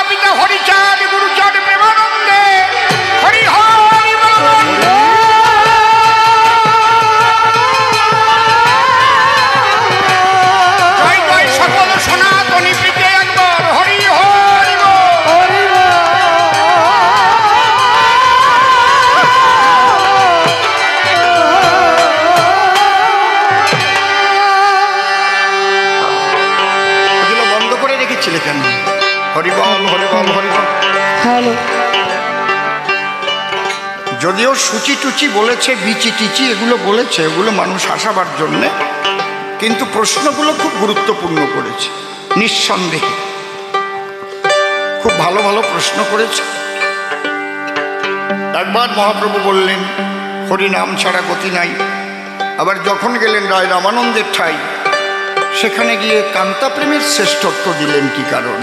পিতা হরিচাঁদ গুরুচাঁদ প্রেমানন্দে হরি হরি বল। জয় জয় সকল সনাতনী প্রীতি একবার হরি হরি বল। এগুলো বন্ধ করে রেখেছিলে কেন? হরি বল হরি বল হরি বল। হ্যালো, যদিও সূচি টুচি বলেছে, বিচি টিচি এগুলো বলেছে, এগুলো মানুষ হাসাবার জন্যে, কিন্তু প্রশ্নগুলো খুব গুরুত্বপূর্ণ করেছে নিঃসন্দেহে। খুব ভালো ভালো প্রশ্ন করেছে। একবার মহাপ্রভু বললেন হরিনাম ছাড়া গতি নাই। আবার যখন গেলেন রায় রামানন্দের ঠাই, সেখানে গিয়ে কান্তা প্রেমের শ্রেষ্ঠত্ব দিলেন কি কারণ?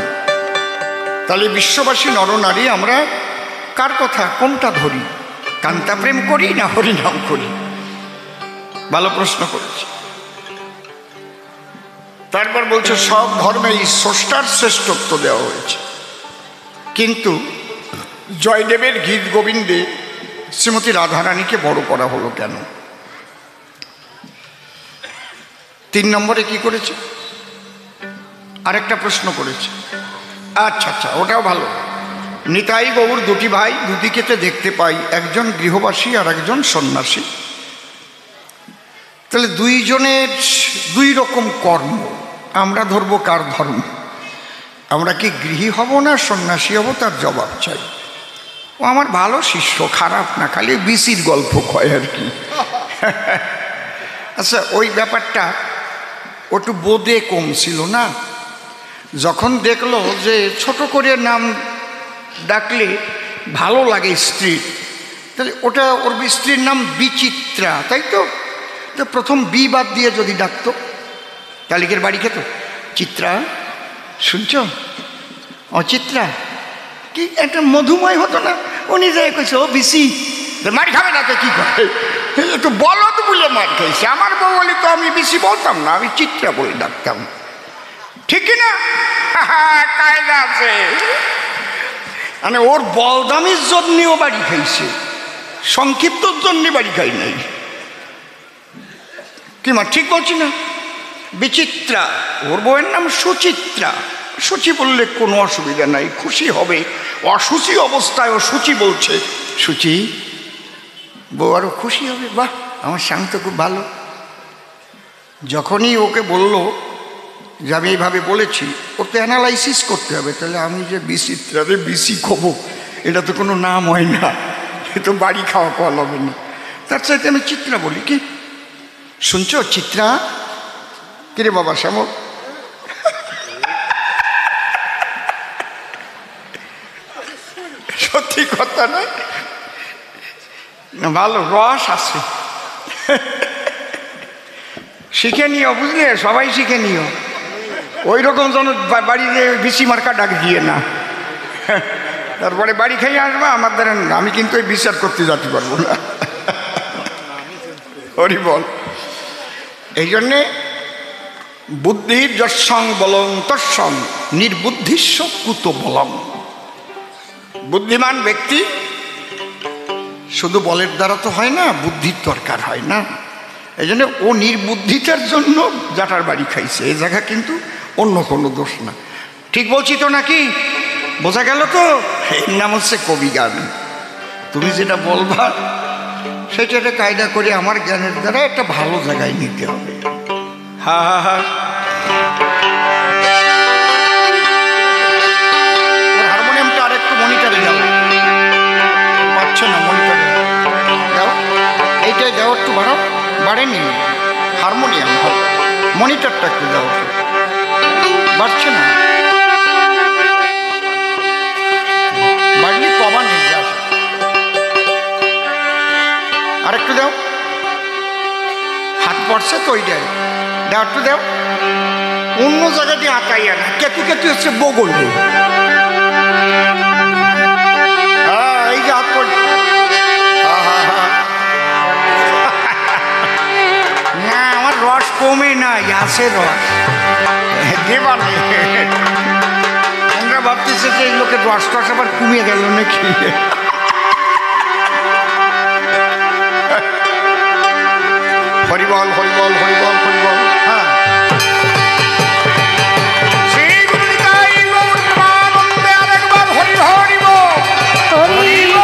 তাহলে বিশ্ববাসী নরনারী আমরা কার কথা কোনটা ধরি? কান্তা প্রেম করি না হরিনাম করি? ভালো প্রশ্ন করেছে। তারপর বলছে সব ধর্মেই স্রষ্টার শ্রেষ্ঠত্ব দেওয়া হয়েছে, কিন্তু জয়দেবের গীত গোবিন্দে শ্রীমতী রাধারানীকে বড় করা হলো কেন? 3 নম্বরে কি করেছে? আরেকটা প্রশ্ন করেছে। আচ্ছা আচ্ছা, ওটাও ভালো। নিতাই গৌর দুটি ভাই, দুদিকেতে দেখতে পাই, একজন গৃহবাসী আর একজন সন্ন্যাসী। তাহলে দুইজনের 2 রকম কর্ম, আমরা ধরবো কার ধর্ম? আমরা কি গৃহী হব না সন্ন্যাসী হব? তার জবাব চাই। ও আমার ভালো শিষ্য, খারাপ না, খালি বিসির গল্প কয় আর কি। আচ্ছা, ওই ব্যাপারটা একটু বোধে কম ছিল না? যখন দেখলো যে ছোট করে নাম ডাকলে ভালো লাগে স্ত্রীর, তাহলে ওটা ওর স্ত্রীর নাম বিচিত্রা, তাই তো? তো প্রথম বি বাদ দিয়ে যদি ডাকতো, কালিকের বাড়ি খেত, চিত্রা শুনছ, অচিত্রা, কি একটা মধুময় হতো না? উনি যাই কইছে ও বিসি, মার খাবে না তো কি করে, একটু বলো তো বলে মার খাইছে। আমার বউ বলি তো আমি বিসি বলতাম না, আমি চিত্রা বলে ডাকতাম, ঠিক না? কায়দা আছে। মানে ওর বলদামির জন্যেও বাড়ি খাইছে, সংক্ষিপ্তর জন্যে বাড়ি খাই নাই। কি মা ঠিক বলছি না? বিচিত্রা, ওর বউয়ের নাম সুচিত্রা। সূচি বললে কোনো অসুবিধা নাই, খুশি হবে। অসুচি অবস্থায় ও সূচি বলছে, সূচি, বউ আরও খুশি হবে। বাহ, আমার স্বামী তো খুব ভালো। যখনই ওকে বলল যে আমি এইভাবে বলেছি, ওকে অ্যানালাইসিস করতে হবে। তাহলে আমি যে বিচিত্রারে বিসি খবো, এটা তো কোনো নাম হয় না, এ তো বাড়ি খাওয়া কল হবে না। তার চাইতে আমি চিত্রা বলি। কি শুনছো চিত্রা? কিরে বাবা শ্যামল, সত্যি কথা না? ভালো রস আছে, শিখে নিও, বুঝলে? সবাই শিখে নিও। ওই রকম যেন বাড়িতে বিসি মার্কা ডাক দিয়ে না, তারপরে বাড়ি খাইয়ে আসবা আমার দ্বারা। আমি কিন্তু ওই বিচার করতে যেতে পারবো না। হরি বল। এই জন্যে বুদ্ধির যৎসং বলং তৎসং নির্বুদ্ধিস্য কুত বলং। বুদ্ধিমান ব্যক্তি শুধু বলের দ্বারা তো হয় না, বুদ্ধির দরকার হয় না। এই জন্য ও নির্বুদ্ধিতার জন্য জাটার বাড়ি খাইছে। এই জায়গা কিন্তু অন্য কোনো দোষ না। ঠিক বলছি তো নাকি? বোঝা গেল তো? এর নাম হচ্ছে কবি গান। তুমি যেটা বলবা সেটা একটা কায়দা করে আমার জ্ঞানের দ্বারা একটা ভালো জায়গায় নিতে হবে। হা হা হা। হারমোনিয়ামটা আরেকটু মনিটরে যাও, পাচ্ছে না মনিটরে যাও, এইটাই যাও, একটু বাড়াও। বাড়েনি হারমোনিয়াম, মনিটরটা একটু যাও, বাড়ছে না। বাড়লি কবা নেই, যা আরেকটু দাও, হাত পড়ছে তো ওইটাই দাও, একটু দাও। অন্য জায়গা দিয়ে আঁকাইয়া না, কেতু কেতু হচ্ছে বগল। এই যে হাত পড়ছে, না আমার রস কমে নাই, আছে রস দেবা নেই। আমরা ভাবতেছি যে এই লোকের রসটা আবার কমিয়ে গেল নাকি? হরিবল হরিবল হরিবল হরিবল। হ্যাঁ, আরেকবার হরি হরিব হরিব।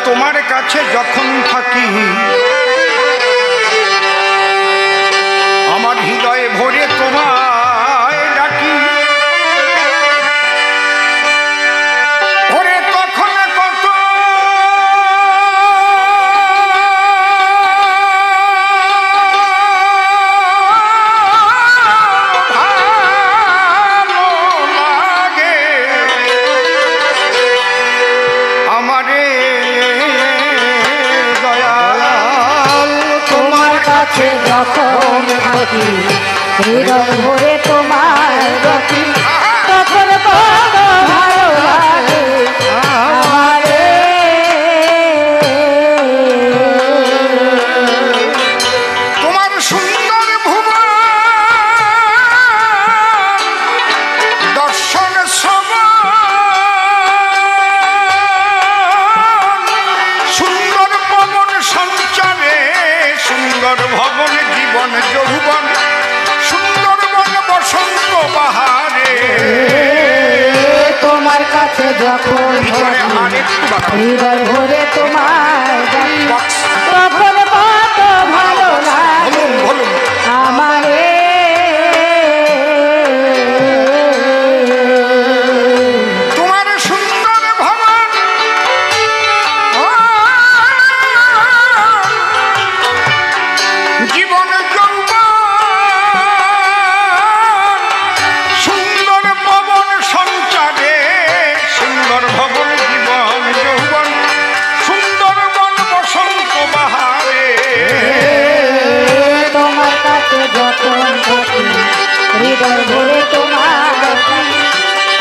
তোমার কাছে যখন থাকি আমার হৃদয়ে ভরে তোমায় ডাকি, ওরে তখন কত ভালো লাগে আমারে যখন থাকি হৃদয় ভরে তোমার ডাকি, তখন কত ভালো লাগে আমারে। তোমার সুন্দর ভুবন দর্শন সুন্দর পবন সঞ্চারে, সুন্দর ভবন জীবন যৌবন, সুন্দরবন বসন্ত বাহারে। তোমার কাছে যখন হৃদয় ভরে তোমার ডাকি, তখন কত ভালো লাগে আমারে। তোমার সুন্দর ভবন জীবন যৌবন, সুন্দর পবন সঞ্চারে, সুন্দর ভবন জীবন যৌবন, সুন্দরবন বসন্ত বাহারে। তোমার কাছে যখন থাকি হৃদয় ভরে তোমার ডাকি,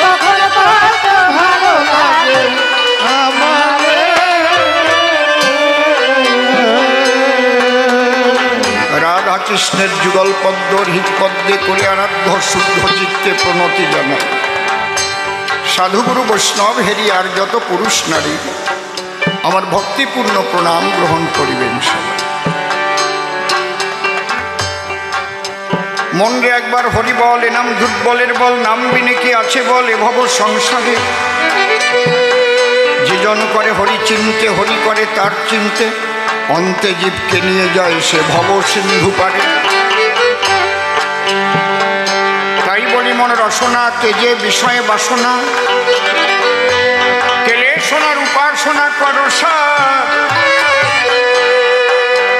তখন কত ভালো লাগে আমারে। রাধা কৃষ্ণের যুগল পদ্ম হৃৎপদ্মে করে আরাধ্য শুদ্ধ চিত্তে প্রণতি জানায়। সাধুগুরু বৈষ্ণব হেরিয়ার যত পুরুষ নারী আমার ভক্তিপূর্ণ প্রণাম গ্রহণ করিবেন সবাই। মন রে একবার হরি বল, এ নাম দুর্বলের বল, নাম বিনে কি আছে বল এ ভব সংসারে। যে জন করে হরি চিনতে, হরি করে তার চিনতে, অন্তে জীবকে নিয়ে যায় সে ভব সিন্ধু পারে। তাই বলি মন রসনা তেজে বিষয়ে বাসনা, কেলে সোনার উপাসনা করসা।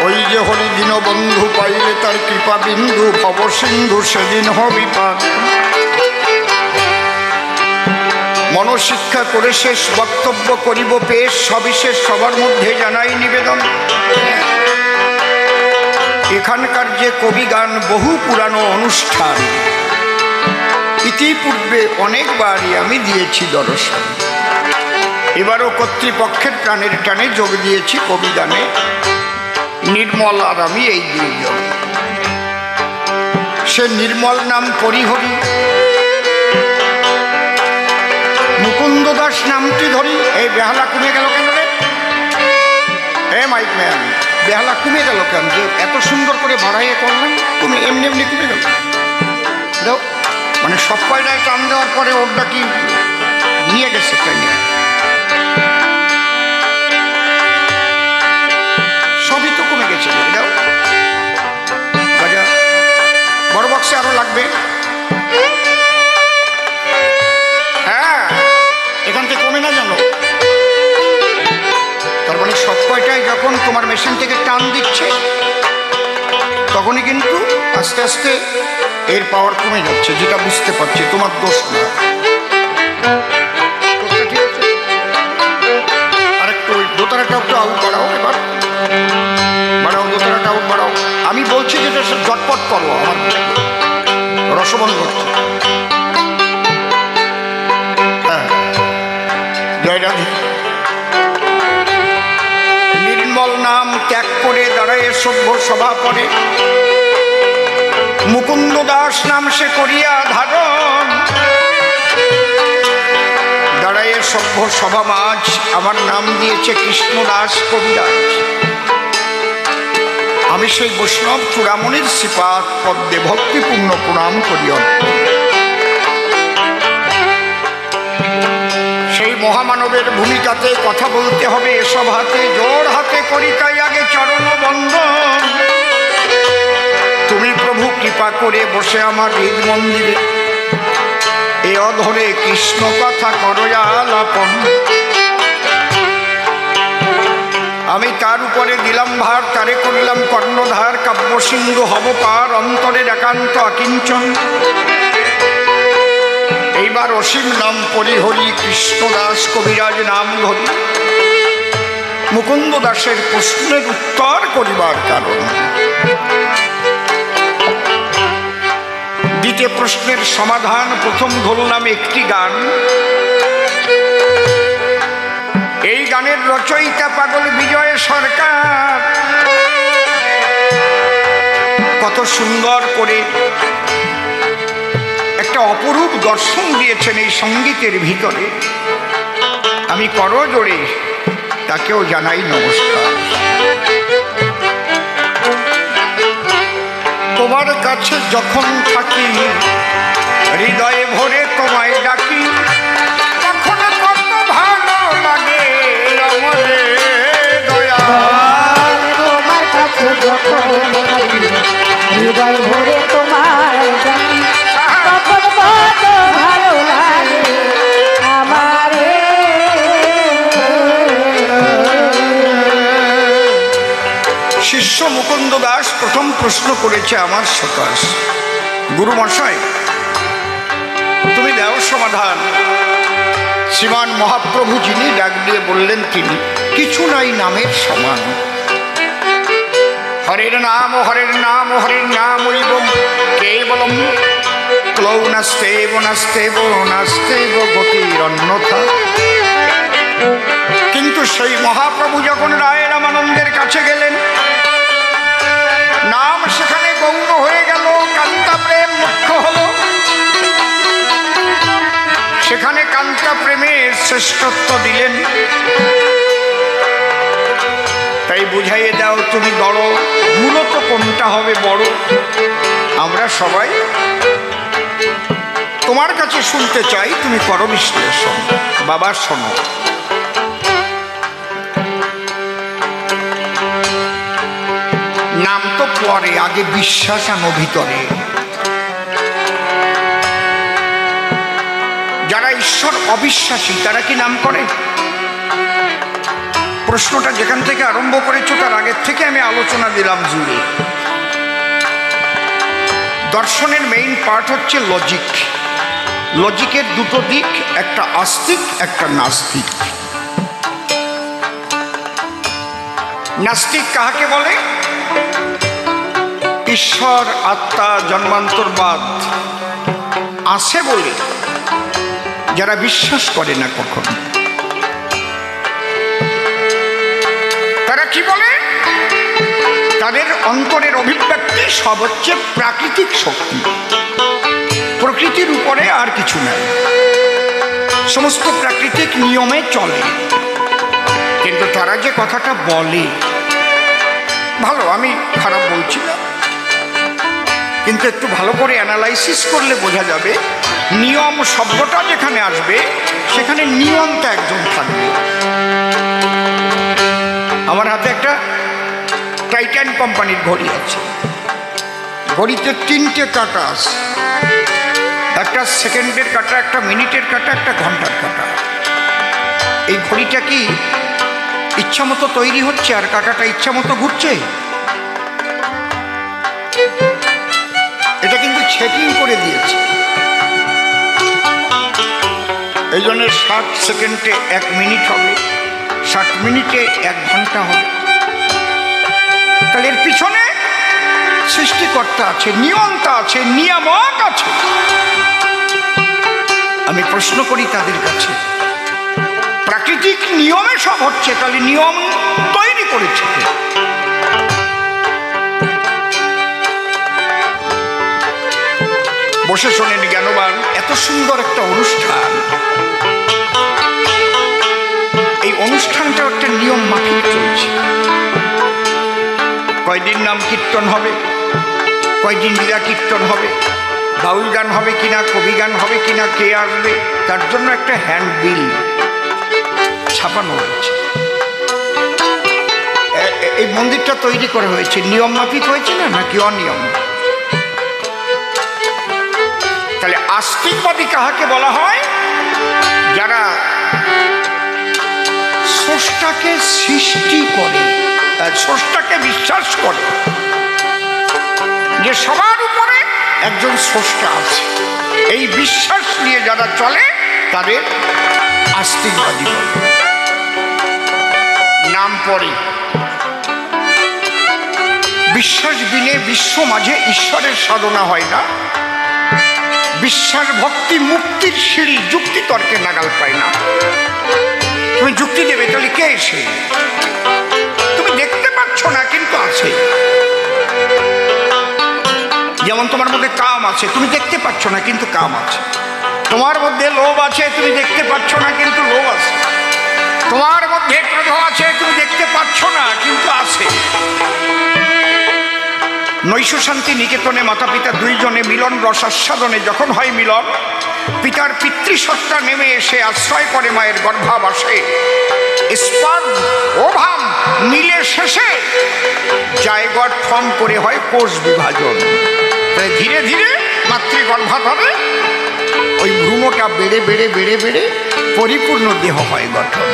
ওই যে হরি দিন বন্ধু পাইলে তার কৃপা বিন্দু, ভব সিন্ধু সেদিন হবিপাদ। মনশিক্ষা করে শেষ বক্তব্য করিব পেশ, সবিশেষ সবার মধ্যে জানাই নিবেদন। এখানকার যে কবি গান বহু পুরানো অনুষ্ঠান, ইতিপূর্বে অনেকবারই আমি দিয়েছি দর্শন। এবারও কর্তৃপক্ষের প্রাণের টানে যোগ দিয়েছি কবি গানে। নির্মল আর আমি এই দুইজন। সে নির্মল নাম পরিহরি, মুকুন্দ দাস নামটি ধরি। এই বেহালা কমে গেল কেন রে? মাইক ম্যান, বেহালা কমে গেল কেন? যে এত সুন্দর করে বাড়াইয়ে করলাম, তুমি এমনি এমনি কমে গেল। দাও মানে সব কয়টায় টান দেওয়ার পরে ওরটা কি নিয়ে গেছে ট্রেনে? সবই তো কমে গেছে। দাও বাজা, বড় বক্সে আরো লাগবে। হ্যাঁ, এখান থেকে কমে না জানো। তার মানে সব কয়টায় যখন তোমার মেশিন থেকে টান দিচ্ছে, তখনই কিন্তু আস্তে আস্তে এর পাওয়ার কমে যাচ্ছে, যেটা বুঝতে পারছি। তোমার দোষ না। আরেকটু ওই দোতারাটা একটু আউট বাড়াও, এবার বাড়াও, দোতারাটা আউট বাড়াও। আমি বলছি যেটা জটপট করো, আমার রসবন করছে। ত্যাগ করে দাঁড়ায় সভ্য সভা করে, মুকুন্দ দাস নাম সে করিয়া ধারণ। দাঁড়ায় সভ্য সভা মাঝ আমার নাম দিয়েছে কৃষ্ণদাস কবিরাজ। আমি সেই বৈষ্ণব চূড়ামণির শ্রীপাদ পদ্মে ভক্তিপূর্ণ প্রণাম করি অর্পণ। সেই মহামানবের ভূমিকাতে কথা বলতে হবে এসব হাতে জোর হাতে করি তাই আগে চরণ বন্দন। তুমি প্রভু কৃপা করে বসে আমার হৃদ মন্দিরে এ অধরে কৃষ্ণ কথা করো আলাপন। আমি তার উপরে দিলাম ভার, তারে করিলাম কর্ণধার, কাব্য সিন্ধু হব পার, অন্তরের একান্ত আকিঞ্চন। এইবার অসীম নাম পরিহরি, কৃষ্ণদাস কবিরাজ নাম ধরি। মুকুন্দ দাসের প্রশ্নের উত্তর করিবার কারণ, দ্বিতীয় প্রশ্নের সমাধান। প্রথম ধরলাম একটি গান, এই গানের রচয়িতা পাগল বিজয় সরকার। কত সুন্দর করে একটা অপরূপ দর্শন দিয়েছেন এই সঙ্গীতের ভিতরে। আমি করজোড়ে তাকেও জানাই নমস্কার। তোমার কাছে যখন থাকি হৃদয়ে ভরে তোমায় ডাকি, তখন কত ভালো লাগে আমারে দয়া। তোমার কাছে যখন থাকি হৃদয় ভরে তোমায় ডাকি, তখন কত ভালো লাগে আমারে। শিষ্য মুকুন্দ দাস প্রথম প্রশ্ন করেছে আমার সকাশ, গুরু মশাই তুমি দাও সমাধান। শ্রীমান মহাপ্রভু যিনি ডাক দিয়ে বললেন তিনি, কিছু নাই নামের সমান। হরের নাম হরের নাম হরের নাম হইব কেবলম, ক্লৌ নাস্তেব নাস্তেব নাস্তেব গতির অন্যথা। কিন্তু সেই মহাপ্রভু যখন রায় রামানন্দের কাছে গেলেন, নাম সেখানে গৌণ হয়ে গেল, কান্তা প্রেম মুখ্য হল। সেখানে কান্তা প্রেমের শ্রেষ্ঠত্ব দিলেন। তাই বুঝাইয়ে দাও তুমি বড়, মূলত কোনটা হবে বড়? আমরা সবাই তোমার কাছে শুনতে চাই, তুমি করো বিশ্লেষণ। বাবা শোনো, নাম তো পরে, আগে বিশ্বাস আনো ভিতরে। যারা ঈশ্বর অবিশ্বাসী তারা কি নাম করে? প্রশ্নটা যেখান থেকে আরম্ভ করেছো তার আগের থেকে আমি আলোচনা দিলাম জুড়ে। দর্শনের মেইন পার্ট হচ্ছে লজিক। লজিকের দুটো দিক, একটা আস্তিক একটা নাস্তিক। নাস্তিক কাহাকে বলে? ঈশ্বর আত্মা জন্মান্তরবাদ আছে বলে যারা বিশ্বাস করে না কখনো। তারা কি বলে? তাদের অন্তরের অভিব্যক্তি সব হচ্ছে প্রাকৃতিক শক্তি, প্রকৃতির উপরে আর কিছু নাই, সমস্ত প্রাকৃতিক নিয়মে চলে। কিন্তু তারা যে কথাটা বলে, ভালো, আমি খারাপ বলছি না, কিন্তু একটু ভালো করে অ্যানালাইসিস করলে বোঝা যাবে নিয়ম শব্দটা যেখানে আসবে সেখানে নিয়মটা একজন থাকবে। আমার হাতে একটা টাইটান কোম্পানির ঘড়ি আছে। ঘড়িতে 3টে কাঁটা আছে, একটা সেকেন্ডের কাঁটা, একটা মিনিটের কাঁটা, একটা ঘন্টার কাঁটা। এই ঘড়িটা কি ইচ্ছা মতো তৈরি হচ্ছে আর কাঁটাটা ইচ্ছা মতো ঘুরছে? এটা কিন্তু সেটিং করে দিয়েছে। এই জন্য 60 সেকেন্ডে 1 মিনিট হবে, 60 মিনিটে 1 ঘন্টা হবে। তাহলে এর পিছনে সৃষ্টিকর্তা আছে, নিয়ন্তা আছে, নিয়ামক আছে। আমি প্রশ্ন করি তাদের কাছে, প্রাকৃতিক নিয়মে সব হচ্ছে, তাহলে নিয়ম তৈরি করেছে বসে শোনেন জ্ঞানবান, এত সুন্দর একটা অনুষ্ঠান। এই অনুষ্ঠানটা একটা নিয়ম মাফিক চলছে। কয়দিন নাম কীর্তন হবে, কয়দিন লীলা কীর্তন হবে, বাউল গান হবে কিনা, কবি গান হবে কিনা, কে আসবে, তার জন্য একটা হ্যান্ডবিল ছাপানো হয়েছে। এই মন্দিরটা তৈরি করা হয়েছে নিয়ম মাফিক হয়েছে না, নাকি অনিয়ম? তাহলে আস্তিকবাদী কাহাকে বলা হয়? যারা স্রষ্টাকে সৃষ্টি করে, স্রষ্টাকে বিশ্বাস করে যে সবার উপরে একজন স্রষ্টা আছে, এই বিশ্বাস নিয়ে যারা চলে তাদের আস্তিকবাদী বলে। নাম পড়ে বিশ্বাস বিনে বিশ্ব মাঝে ঈশ্বরের সাধনা হয় না। বিশ্বাস ভক্তি মুক্তির সিঁড়ি যুক্তি তর্কে নাগাল পায় না। তুমি যুক্তি দেবে, তাহলে কে এসে? তুমি দেখতে পাচ্ছ না কিন্তু আছে। যেমন তোমার মধ্যে কাম আছে, তুমি দেখতে পাচ্ছ না কিন্তু কাম আছে। তোমার মধ্যে লোভ আছে, তুমি দেখতে পাচ্ছ না কিন্তু লোভ আছে। তোমার মধ্যে ক্রোধ আছে, তুমি দেখতে পাচ্ছ না কিন্তু আছে। নৈশ শান্তি নিকেতনে মাতা পিতা দুইজনে মিলন রসাস্বাদনে যখন হয় মিলন, পিতার পিতৃসত্তা নেমে এসে আশ্রয় করে মায়ের গর্ভাবাসে। স্পার্ম ওভাম মিলে শেষে জায়গট ফর্ম করে হয় কোষ বিভাজন। তাই ধীরে ধীরে মাতৃগর্ভাধারে ওই ভ্রূণটা বেড়ে বেড়ে বেড়ে বেড়ে পরিপূর্ণ দেহ হয় গঠন।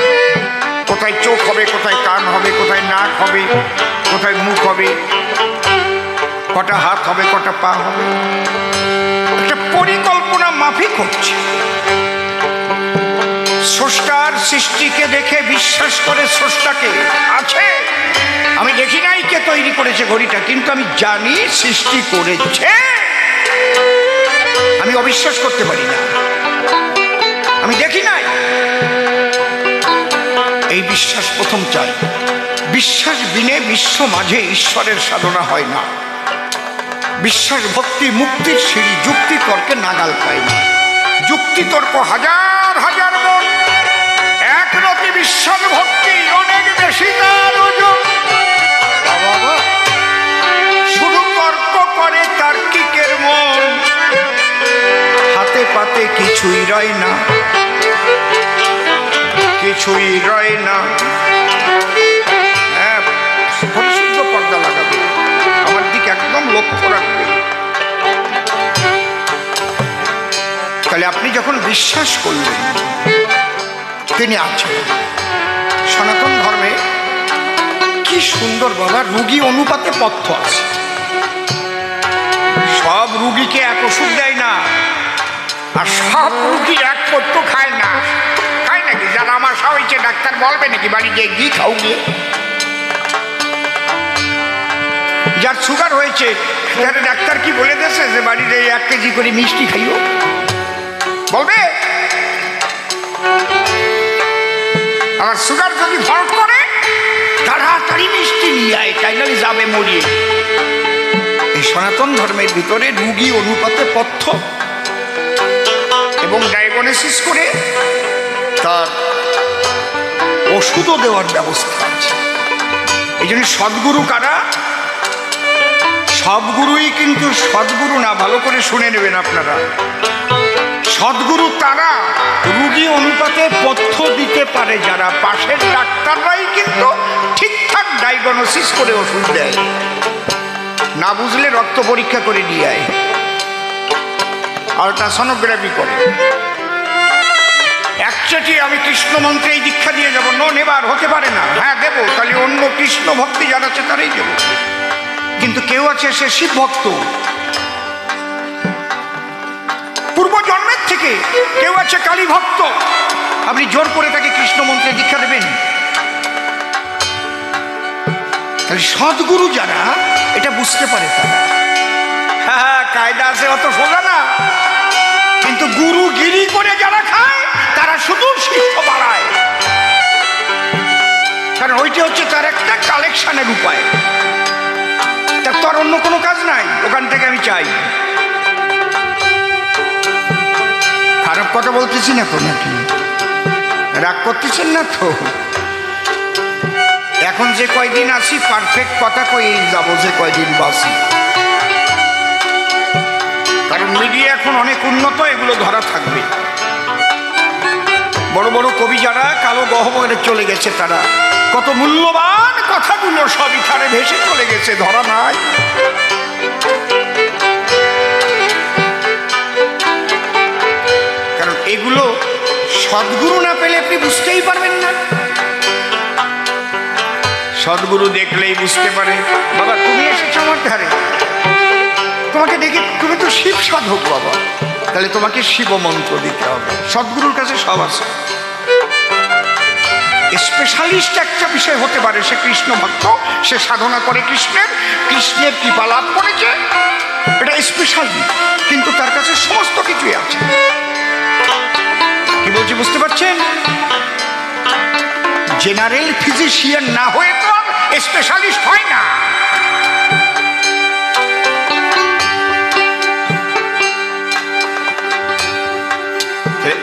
কোথায় চোখ হবে, কোথায় কান হবে, কোথায় নাক হবে, কোথায় মুখ হবে, কটা হাত হবে, কটা পা হবে, একটা পরিকল্পনা মাফিক হচ্ছে। স্রষ্টার সৃষ্টিকে দেখে বিশ্বাস করে স্রষ্টাকে আছে। আমি দেখি নাই কে তৈরি করেছে ঘড়িটা, কিন্তু আমি জানি সৃষ্টি করেছে। আমি অবিশ্বাস করতে পারি না, আমি দেখি নাই। এই বিশ্বাস প্রথম চাই। বিশ্বাস বিনে বিশ্ব মাঝে ঈশ্বরের সাধনা হয় না। বিশ্বাস ভক্তি মুক্তির সিঁড়ি যুক্তি তর্কে নাগাল পায় না। যুক্তি তর্ক হাজার হাজার মন, এক রতি বিশ্বাস ভক্তি অনেক বেশি তার ওজন। শুধু তর্ক করে তার্কিকের মন, হাতে পাতে কিছুই রয় না, কিছুই রয় না। হ্যাঁ, পরিশুদ্ধ পর্দা লাগাবে, আমার দিকে একদম লক্ষ্য রাখবে। তাহলে আপনি যখন বিশ্বাস করলেন তিনি আছেন। সনাতন ধর্মে কি সুন্দর বাবা, রুগী অনুপাতে পথ্য আছে। সব রুগীকে এক ওষুধ দেয় না, আর সব রুগী এক পথ্য খায় না। খায় নাকি? যারা আমার হয়েছে ডাক্তার বলবে নাকি বাড়ি গিয়ে ঘি খাও গিয়ে? যার সুগার হয়েছে তাহলে ডাক্তার কি বলে দিয়েছে যে বাড়িতে 1 কেজি করে মিষ্টি খাইও? বলবে? আবার সুগার যদি ফল্ট করে তাড়াতাড়ি মিষ্টি নিয়ে আয়, তাইলে যাবে মরিয়ে। এই সনাতন ধর্মের ভিতরে রুগী অনুপাতে পথ্য এবং ডায়াগনোসিস করে তার ওষুধও দেওয়ার ব্যবস্থা আছে। এই জন্য সদ্গুরু কারা? সব গুরুই কিন্তু সদ্গুরু না, ভালো করে শুনে নেবেন আপনারা। সদ্গুরু তারা রুগী অনুপাতে পথ্য দিতে পারে যারা, পাশের ডাক্তাররাই কিন্তু ঠিকঠাক ডায়াগনোসিস করে ওষুধ দেয়। না বুঝলে রক্ত পরীক্ষা করে নিয়ে আয়, আল্ট্রাসোনোগ্রাফি করে। একচেটি আমি কৃষ্ণ মন্ত্রে এই দীক্ষা দিয়ে যাবো, নো নেবার হতে পারে না। হ্যাঁ দেবো, তাহলে অন্য কৃষ্ণ ভক্তি যারা আছে তারাই দেবো। কিন্তু কেউ আছে সে শিব ভক্ত পূর্ব জন্মের থেকে, কেউ আছে কালী ভক্ত, আপনি জোর করে তাকে কৃষ্ণ মন্ত্রে দীক্ষা দেবেন? তাহলে সদ্গুরু যারা এটা বুঝতে পারে তারা, হ্যাঁ কায়দা আছে, অত সোজা না। কিন্তু গুরুগিরি করে যারা খায় তারা শুধু শিষ্য বাড়ায়, কারণ ওইটা হচ্ছে তার একটা কালেকশনের উপায়। তার তো আর অন্য কোনো কাজ নাই, ওখান থেকে আমি চাই। কথা বলতেছি না তো নাকি? রাগ করতেছেন না তো? এখন যে কয়দিন আসি পারফেক্ট কথা কয়েই যাবো, যে কয়দিন বাসি। কারণ মিডিয়া এখন অনেক উন্নত, এগুলো ধরা থাকবে। বড় বড় কবি যারা কালো গহ্বরে চলে গেছে, তারা কত মূল্যবান কথাগুলো সব ইথারে ভেসে চলে গেছে, ধরা নাই। কারণ এগুলো সদ্গুরু না পেলে আপনি বুঝতেই পারবেন না। সদ্গুরু দেখলেই বুঝতে পারে। বাবা তুমি এসেছো আমার ধারে, তোমাকে দেখে তুমি তো শিব সাধক বাবা, তাহলে তোমাকে শিব মন্ত্র দিতে হবে। সদ্গুরুর কাছে সব আছে। স্পেশালিস্ট একটা বিষয় হতে পারে, সে কৃষ্ণ ভক্ত, সে সাধনা করে কৃষ্ণের, কৃষ্ণের কৃপা লাভ করেছে, এটা স্পেশাল, কিন্তু তার কাছে সমস্ত কিছুই আছে। কি বলছি বুঝতে পারছেন? জেনারেল ফিজিশিয়ান না হয়ে তো স্পেশালিস্ট হয় না।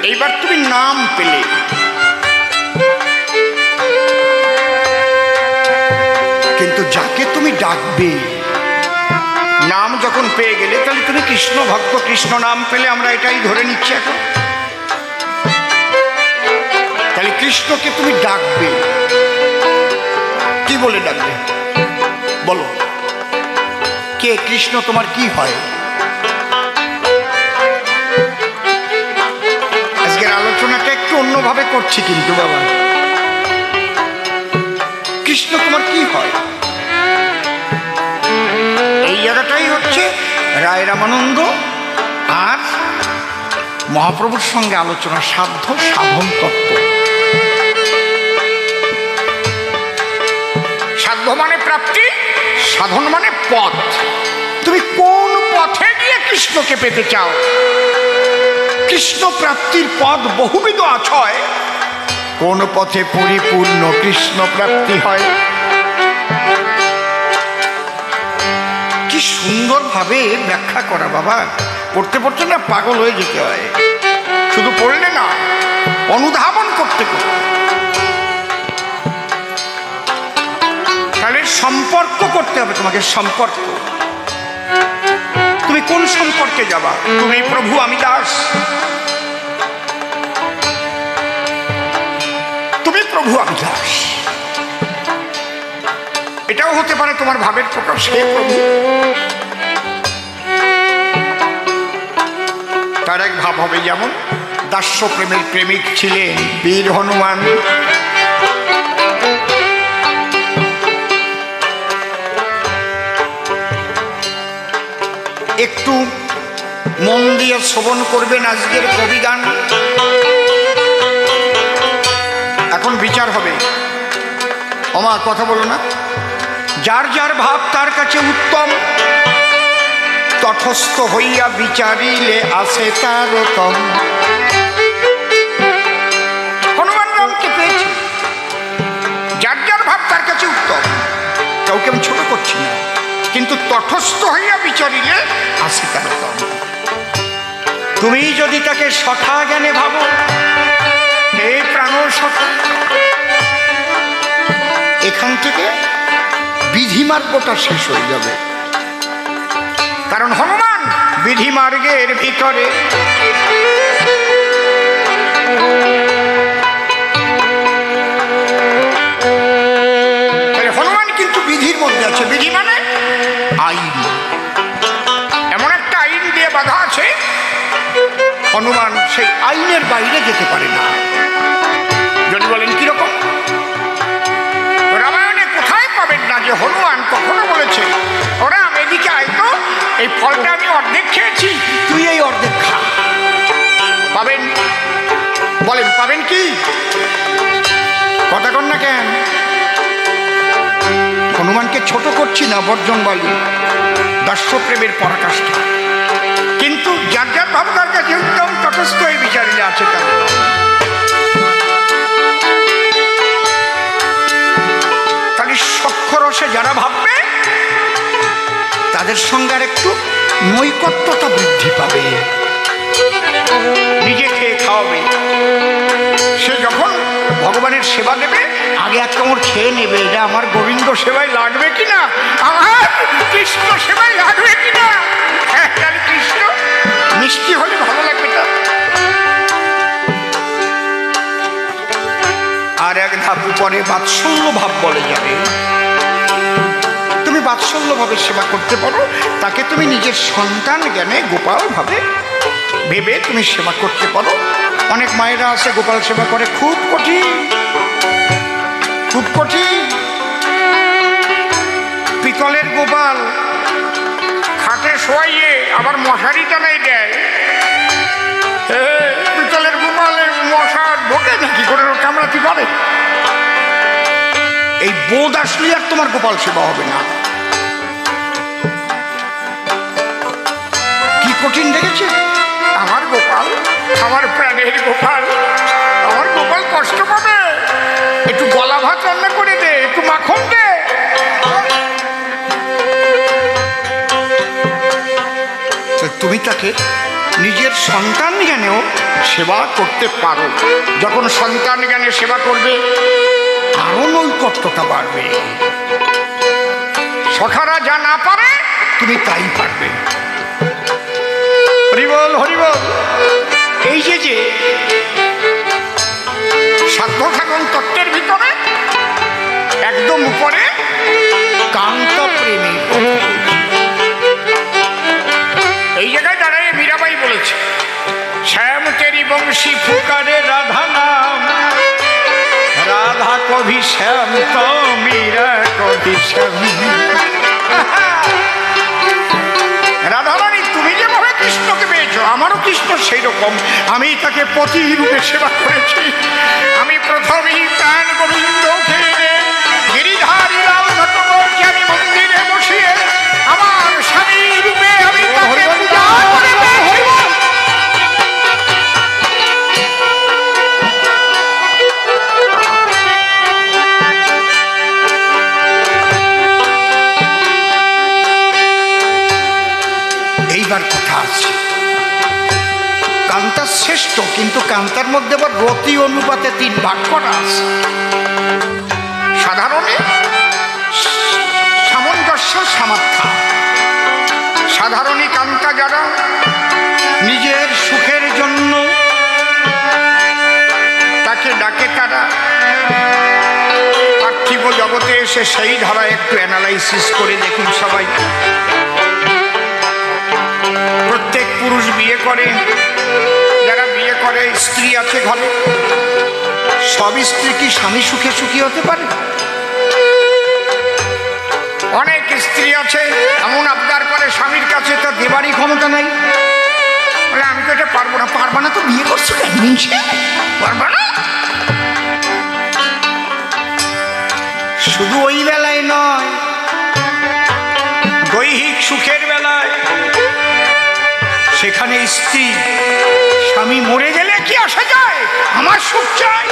এইবার তুমি নাম পেলে, কিন্তু যাকে তুমি ডাকবে, নাম যখন পেয়ে গেলে তাহলে তুমি কৃষ্ণ ভক্ত, কৃষ্ণ নাম পেলে, আমরা এটাই ধরে নিচ্ছি এখন। তাহলে কৃষ্ণকে তুমি ডাকবে, কি বলে ডাকবে বলো? কে কৃষ্ণ তোমার কি হয়? আজকের আলোচনাটা একটু অন্যভাবে করছি কিন্তু বাবা, কৃষ্ণ তোমার কি হয়? এই জায়গাটাই হচ্ছে রায় রামানন্দ আর মহাপ্রভুর সঙ্গে আলোচনা, সাধ্য সাধন তত্ত্ব। সাধ্য মানে প্রাপ্তি, সাধন মানে পথ। তুমি কোন পথে গিয়ে কৃষ্ণকে পেতে চাও? কৃষ্ণ প্রাপ্তির পথ বহুবিধ আছে। কোন পথে পরিপূর্ণ কৃষ্ণ প্রাপ্তি হয়? কি সুন্দরভাবে ব্যাখ্যা করা বাবা, পড়তে পড়তে না পাগল হয়ে যেতে হয়। শুধু পড়লে না, অনুধাবন করতে করতে। তাহলে সম্পর্ক করতে হবে তোমাকে, সম্পর্ক। তুমি কোন সম্পর্কে যাবা? তুমি প্রভু আমি দাস, তুমি প্রভু আমি দাস, এটাও হতে পারে তোমার ভাবের প্রকাশ। হে প্রভু, তার এক ভাব হবে, যেমন দাস্য প্রেমের প্রেমিক ছিলেন বীর হনুমান। একটু মন দিয়ে শ্রবণ করবেন আজকের কবিগান, এখন বিচার হবে। ওমা কথা বলো না। যার যার ভাব তার কাছে উত্তম, তটস্থ হইয়া বিচারিলে আসে তার রতম। হনুমান রামকে পেয়েছে, যার যার ভাব তার কাছে উত্তম, কাউকে আমি ছোট করছি না, কিন্তু তটস্থ হইয়া বিচারিলে আসে তার রতম। তুমি যদি তাকে সখা জ্ঞানে ভাবো, হে প্রাণ সখা, এখান থেকে বিধিমার্গটা শেষ হয়ে যাবে। কারণ হনুমান বিধিমার্গের ভিতরে, হনুমান কিন্তু বিধির মধ্যে আছে। বিধি মানে আইন, এমন একটা আইন দিয়ে বাঁধা আছে, হনুমান সেই আইনের বাইরে যেতে পারে না। যদি বলেন কিরকম? রামায়ণে কোথায় পাবেন না যে হনুমান কখনো বলেছে, ওরা এদিকে আইতো, এই ফলটা আমি অর্ধেক খেয়েছি, তুই এই অর্ধেক খা। পাবেন? বলেন পাবেন কি? কথা কন না কেন? হনুমানকে ছোট করছি না, বর্জনবালী, দাস্যপ্রেমের পরাকাষ্ঠা। কিন্তু যার যার ভাবনার কাছে উত্তম, তটস্থ এই বিচারিলে আছে তার। তাহলে সক্ষরসে যারা ভাববে, তাদের সঙ্গে আর একটু নৈকট্যতা বৃদ্ধি পাবে। নিজে খেয়ে গোপালের সেবা দেবে, আগে এক কামড় খেয়ে নেবে, এটা আমার গোবিন্দ সেবায় লাগবে কিনা, আমার কৃষ্ণ সেবায় লাগবে কিনা। কৃষ্ণ মিষ্টি হলে ভালো লাগবে না। আর এক ধাপ পরে বাৎসল্য ভাব বলে যাবে। তুমি বাৎসল্য ভাবে সেবা করতে পারো, তাকে তুমি নিজের সন্তান জ্ঞানে গোপাল ভাবে ভেবে তুমি সেবা করতে পারো। অনেক মায়েরা আছে গোপাল সেবা করে, খুব কঠিন, খুব কঠিন। পিতলের গোপাল খাটে শোয়াইয়ে আবার মশারি টানাই দেয়। পিতলের গোপালের মশা ঢোকে নাকি করে কামড়াতে পারে? এই বোধ আসলে আর তোমার গোপাল সেবা হবে না। কি কঠিন দেখেছে আমার গোপাল, আমার প্রাণের গোপাল, আমার গোপাল কষ্ট পাবে। একটু গলা ভাত রান্না করে দে, একটু মাখন দে। তুমি তাকে নিজের সন্তান জ্ঞানেও সেবা করতে পারো। যখন সন্তান জ্ঞানে সেবা করবে আরো নৈকট্যতা বাড়বে। সখারা যা না পারে তুমি তাই পারবে। হরিবল হরিবল। এই যে সাধ্যসাধন তত্ত্বের ভিতরে একদম উপরে কান্ত প্রেমী, এই জায়গায় দাঁড়ায় মীরাবাই বলেছে, শ্যাম তেরি বংশী ফুকারে রাধা নাম, রাধা কভি শ্যাম তো মীরা কভি শ্যাম। রাধারানী তুমি যেভাবে কৃষ্ণকে পেয়েছ, আমারও কৃষ্ণ সেই রকম। আমি তাকে পতি রূপে সেবা করেছি। আমি প্রথমেই প্রাণ গোবিন্দকে গিরিধারী লাল ঘট করছি, আমি মন্দিরে বসিয়ে আমার স্বামী রূপে আমি তাকে পূজা করে পেয়েছি। এইবার কথা আছে, কান্তা শ্রেষ্ঠ, কিন্তু কান্তার মধ্যে আবার রতি অনুপাতে 3 ভাগ করা আছে। সাধারণে সামঞ্জস্য সামার্থ্য। সাধারণী কান্তা যারা নিজের সুখের জন্য তাকে ডাকে, তারা পার্থিব জগতে এসে সেই ধারা একটু অ্যানালাইসিস করে দেখুন সবাই। প্রত্যেক পুরুষ বিয়ে করে, যারা বিয়ে করে স্ত্রী আছে ঘরে, সব স্ত্রী কি স্বামী সুখে সুখী হতে পারে? অনেক স্ত্রী আছে এমন আবদার করে স্বামীর কাছে, তার দেবারই ক্ষমতা নাই। বলে আমি তো এটা পারবো না। পারবা না তো বিয়ে করছো কেন? পারবা না। শুধু ওই বেলায় নয়, দৈহিক সুখের বেলায়, সেখানে স্ত্রী স্বামী মরে গেলে কি আসা যায়, আমার সুখ চাই।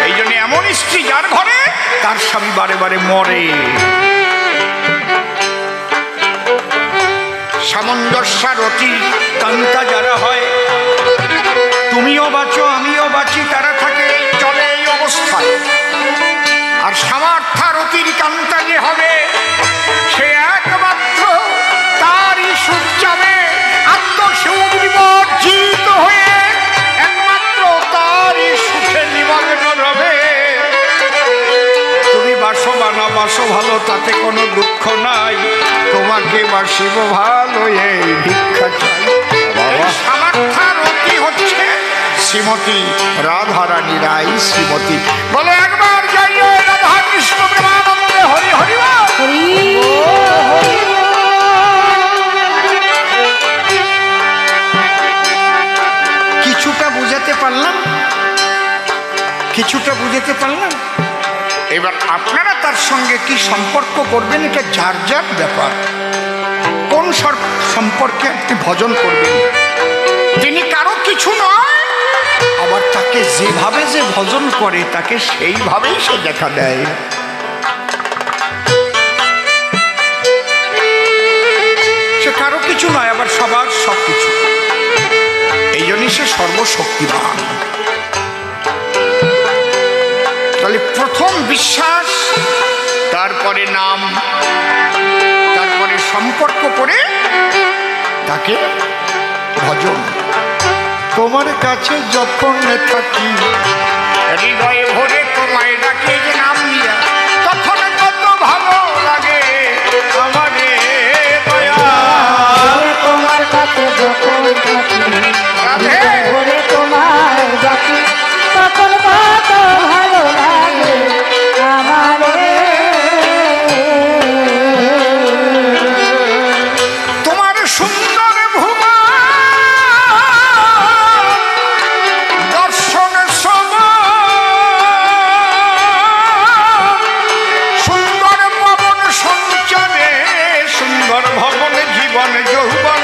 এই জন্য এমন স্ত্রী যার ঘরে তার স্বামী বারে বারে মরে। সামঞ্জস্যরতি কান্তা যারা হয়, তুমিও বাঁচো আমিও বাঁচি, তারা থাকে চলে এই অবস্থায়। আর সামার্থ্যরতির কান্তা যে হবে, সে একমাত্র তারই সুখ চাবে, আত্মসংবিবর্জিত হয়ে একমাত্র তারই সুখে নিমগ্ন রবে। তুমি বাসো বা না বাসো ভালো, তাতে কোনো দুঃখ নাই, তোমাকে বাসিব ভালো এই ভিক্ষা চাই। সামার্থ্যরতি হচ্ছে শ্রীমতী রাধারানী রায়। শ্রীমতী বলে একবার যাইও রাধা কৃষ্ণ প্রেমানন্দে হরি হরি হরি। কিছুটা বুঝাতে পারলাম, কিছুটা বুঝাতে পারলাম। এবার আপনারা তার সঙ্গে কি সম্পর্ক করবেন, এটা যার যার ব্যাপার। কোন সম্পর্কে আপনি ভজন করবেন, তিনি কারো কিছু নয়, আবার তাকে যেভাবে যে ভজন করে তাকে সেইভাবেই সে দেখা দেয়। সে কারো কিছু নয়, আবার সবার সব কিছু। এই জন্যই সে সর্বশক্তিমান। বিশ্বাস, তারপরে নাম, তারপরে সম্পর্ক করে তাকে ভজন। তোমার কাছে যখন থাকি হৃদয়ে ভরে তোমায় ডাকি যে নাম দিয়া, তখন কত ভালো লাগে আমারে দয়া। তোমার কাছে যখন থাকি হৃদয়ে ভরে তোমায় ডাকি, তখন কত ভালো লাগে আমারে। তোমার সুন্দর ভুবন দর্শন সুন্দর পবন সঞ্চারে, সুন্দর ভবন জীবন যৌবন,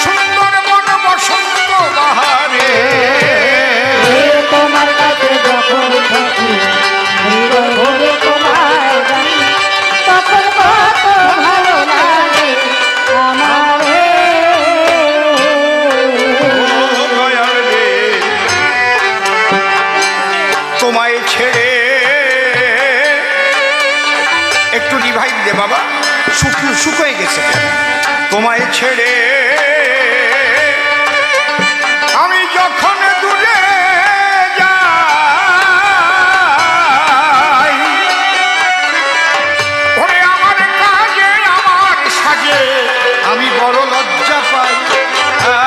সুন্দর বন বসন্ত বাহারে। তোমার কাছে যখন থাকি হৃদয় ভরে তোমায় ডাকি, তখন কত ভালো লাগে আমারে। তোমায় ছেড়ে একটু রিভাইভ দে বাবা, শুকিয়ে গেছে। তোমায় ছেড়ে আমি যখন দূরে যাই, ওরে আমার কাজে আমার সাজে আমি বড় লজ্জা পাই।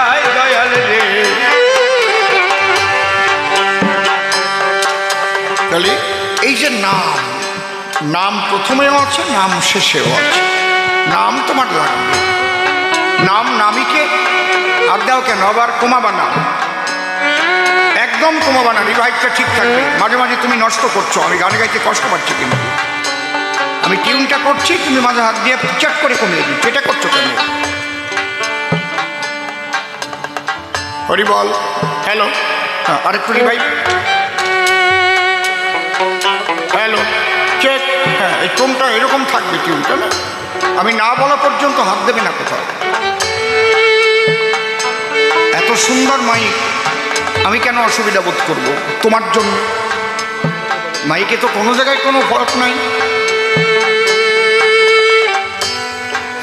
আয় দয়াল রে, তাহলে এই যে নাম, নাম প্রথমেও আছে, নাম শেষেও আছে। নাম তোমার লাগবে। নাম নামিকে আর দাও কেন, আবার কমাবা না, একদম কমাবা না, রিভাইভটা ঠিক থাকবে। মাঝে মাঝে তুমি নষ্ট করছো, আমি গানে গাইতে কষ্ট পাচ্ছি, কিন্তু আমি টিউনটা করছি, তুমি মাঝে হাত দিয়ে চেক করে কমিয়ে দিচ্ছ, এটা করছো কেন? হরি বল। হ্যালো, হ্যাঁ আরেকটু রিভাইভ। Hello, check. হ্যাঁ, এই টোনটা এরকম থাকবে, টিউনটা না, আমি না বলা পর্যন্ত হাত দেবে না কোথাও। এত সুন্দর মাইক, আমি কেন অসুবিধা বোধ করব তোমার জন্য? মাইকে তো কোনো জায়গায় কোনো ফরক নাই।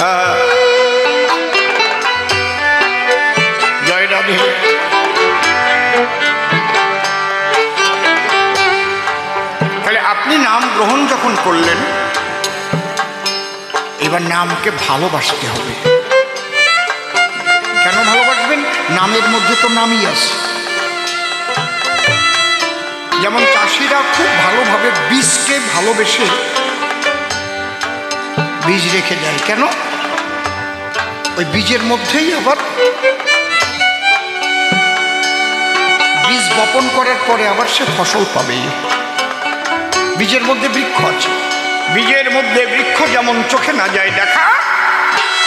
হ্যাঁ, জয় রাধে। তাহলে আপনি নাম গ্রহণ যখন করলেন, এবার নামকে ভালোবাসতে হবে। কেন ভালোবাসবেন? নামের মধ্যে তো নামই আছে। যেমন চাষিরা খুব ভালোভাবে বীজকে ভালোবেসে বীজ রেখে যায়, কেন? ওই বীজের মধ্যেই আবার বীজ বপন করার পরে আবার সে ফসল পাবে। বীজের মধ্যে বৃক্ষ আছে, বীজের মধ্যে বৃক্ষ যেমন চোখে না যায় দেখা,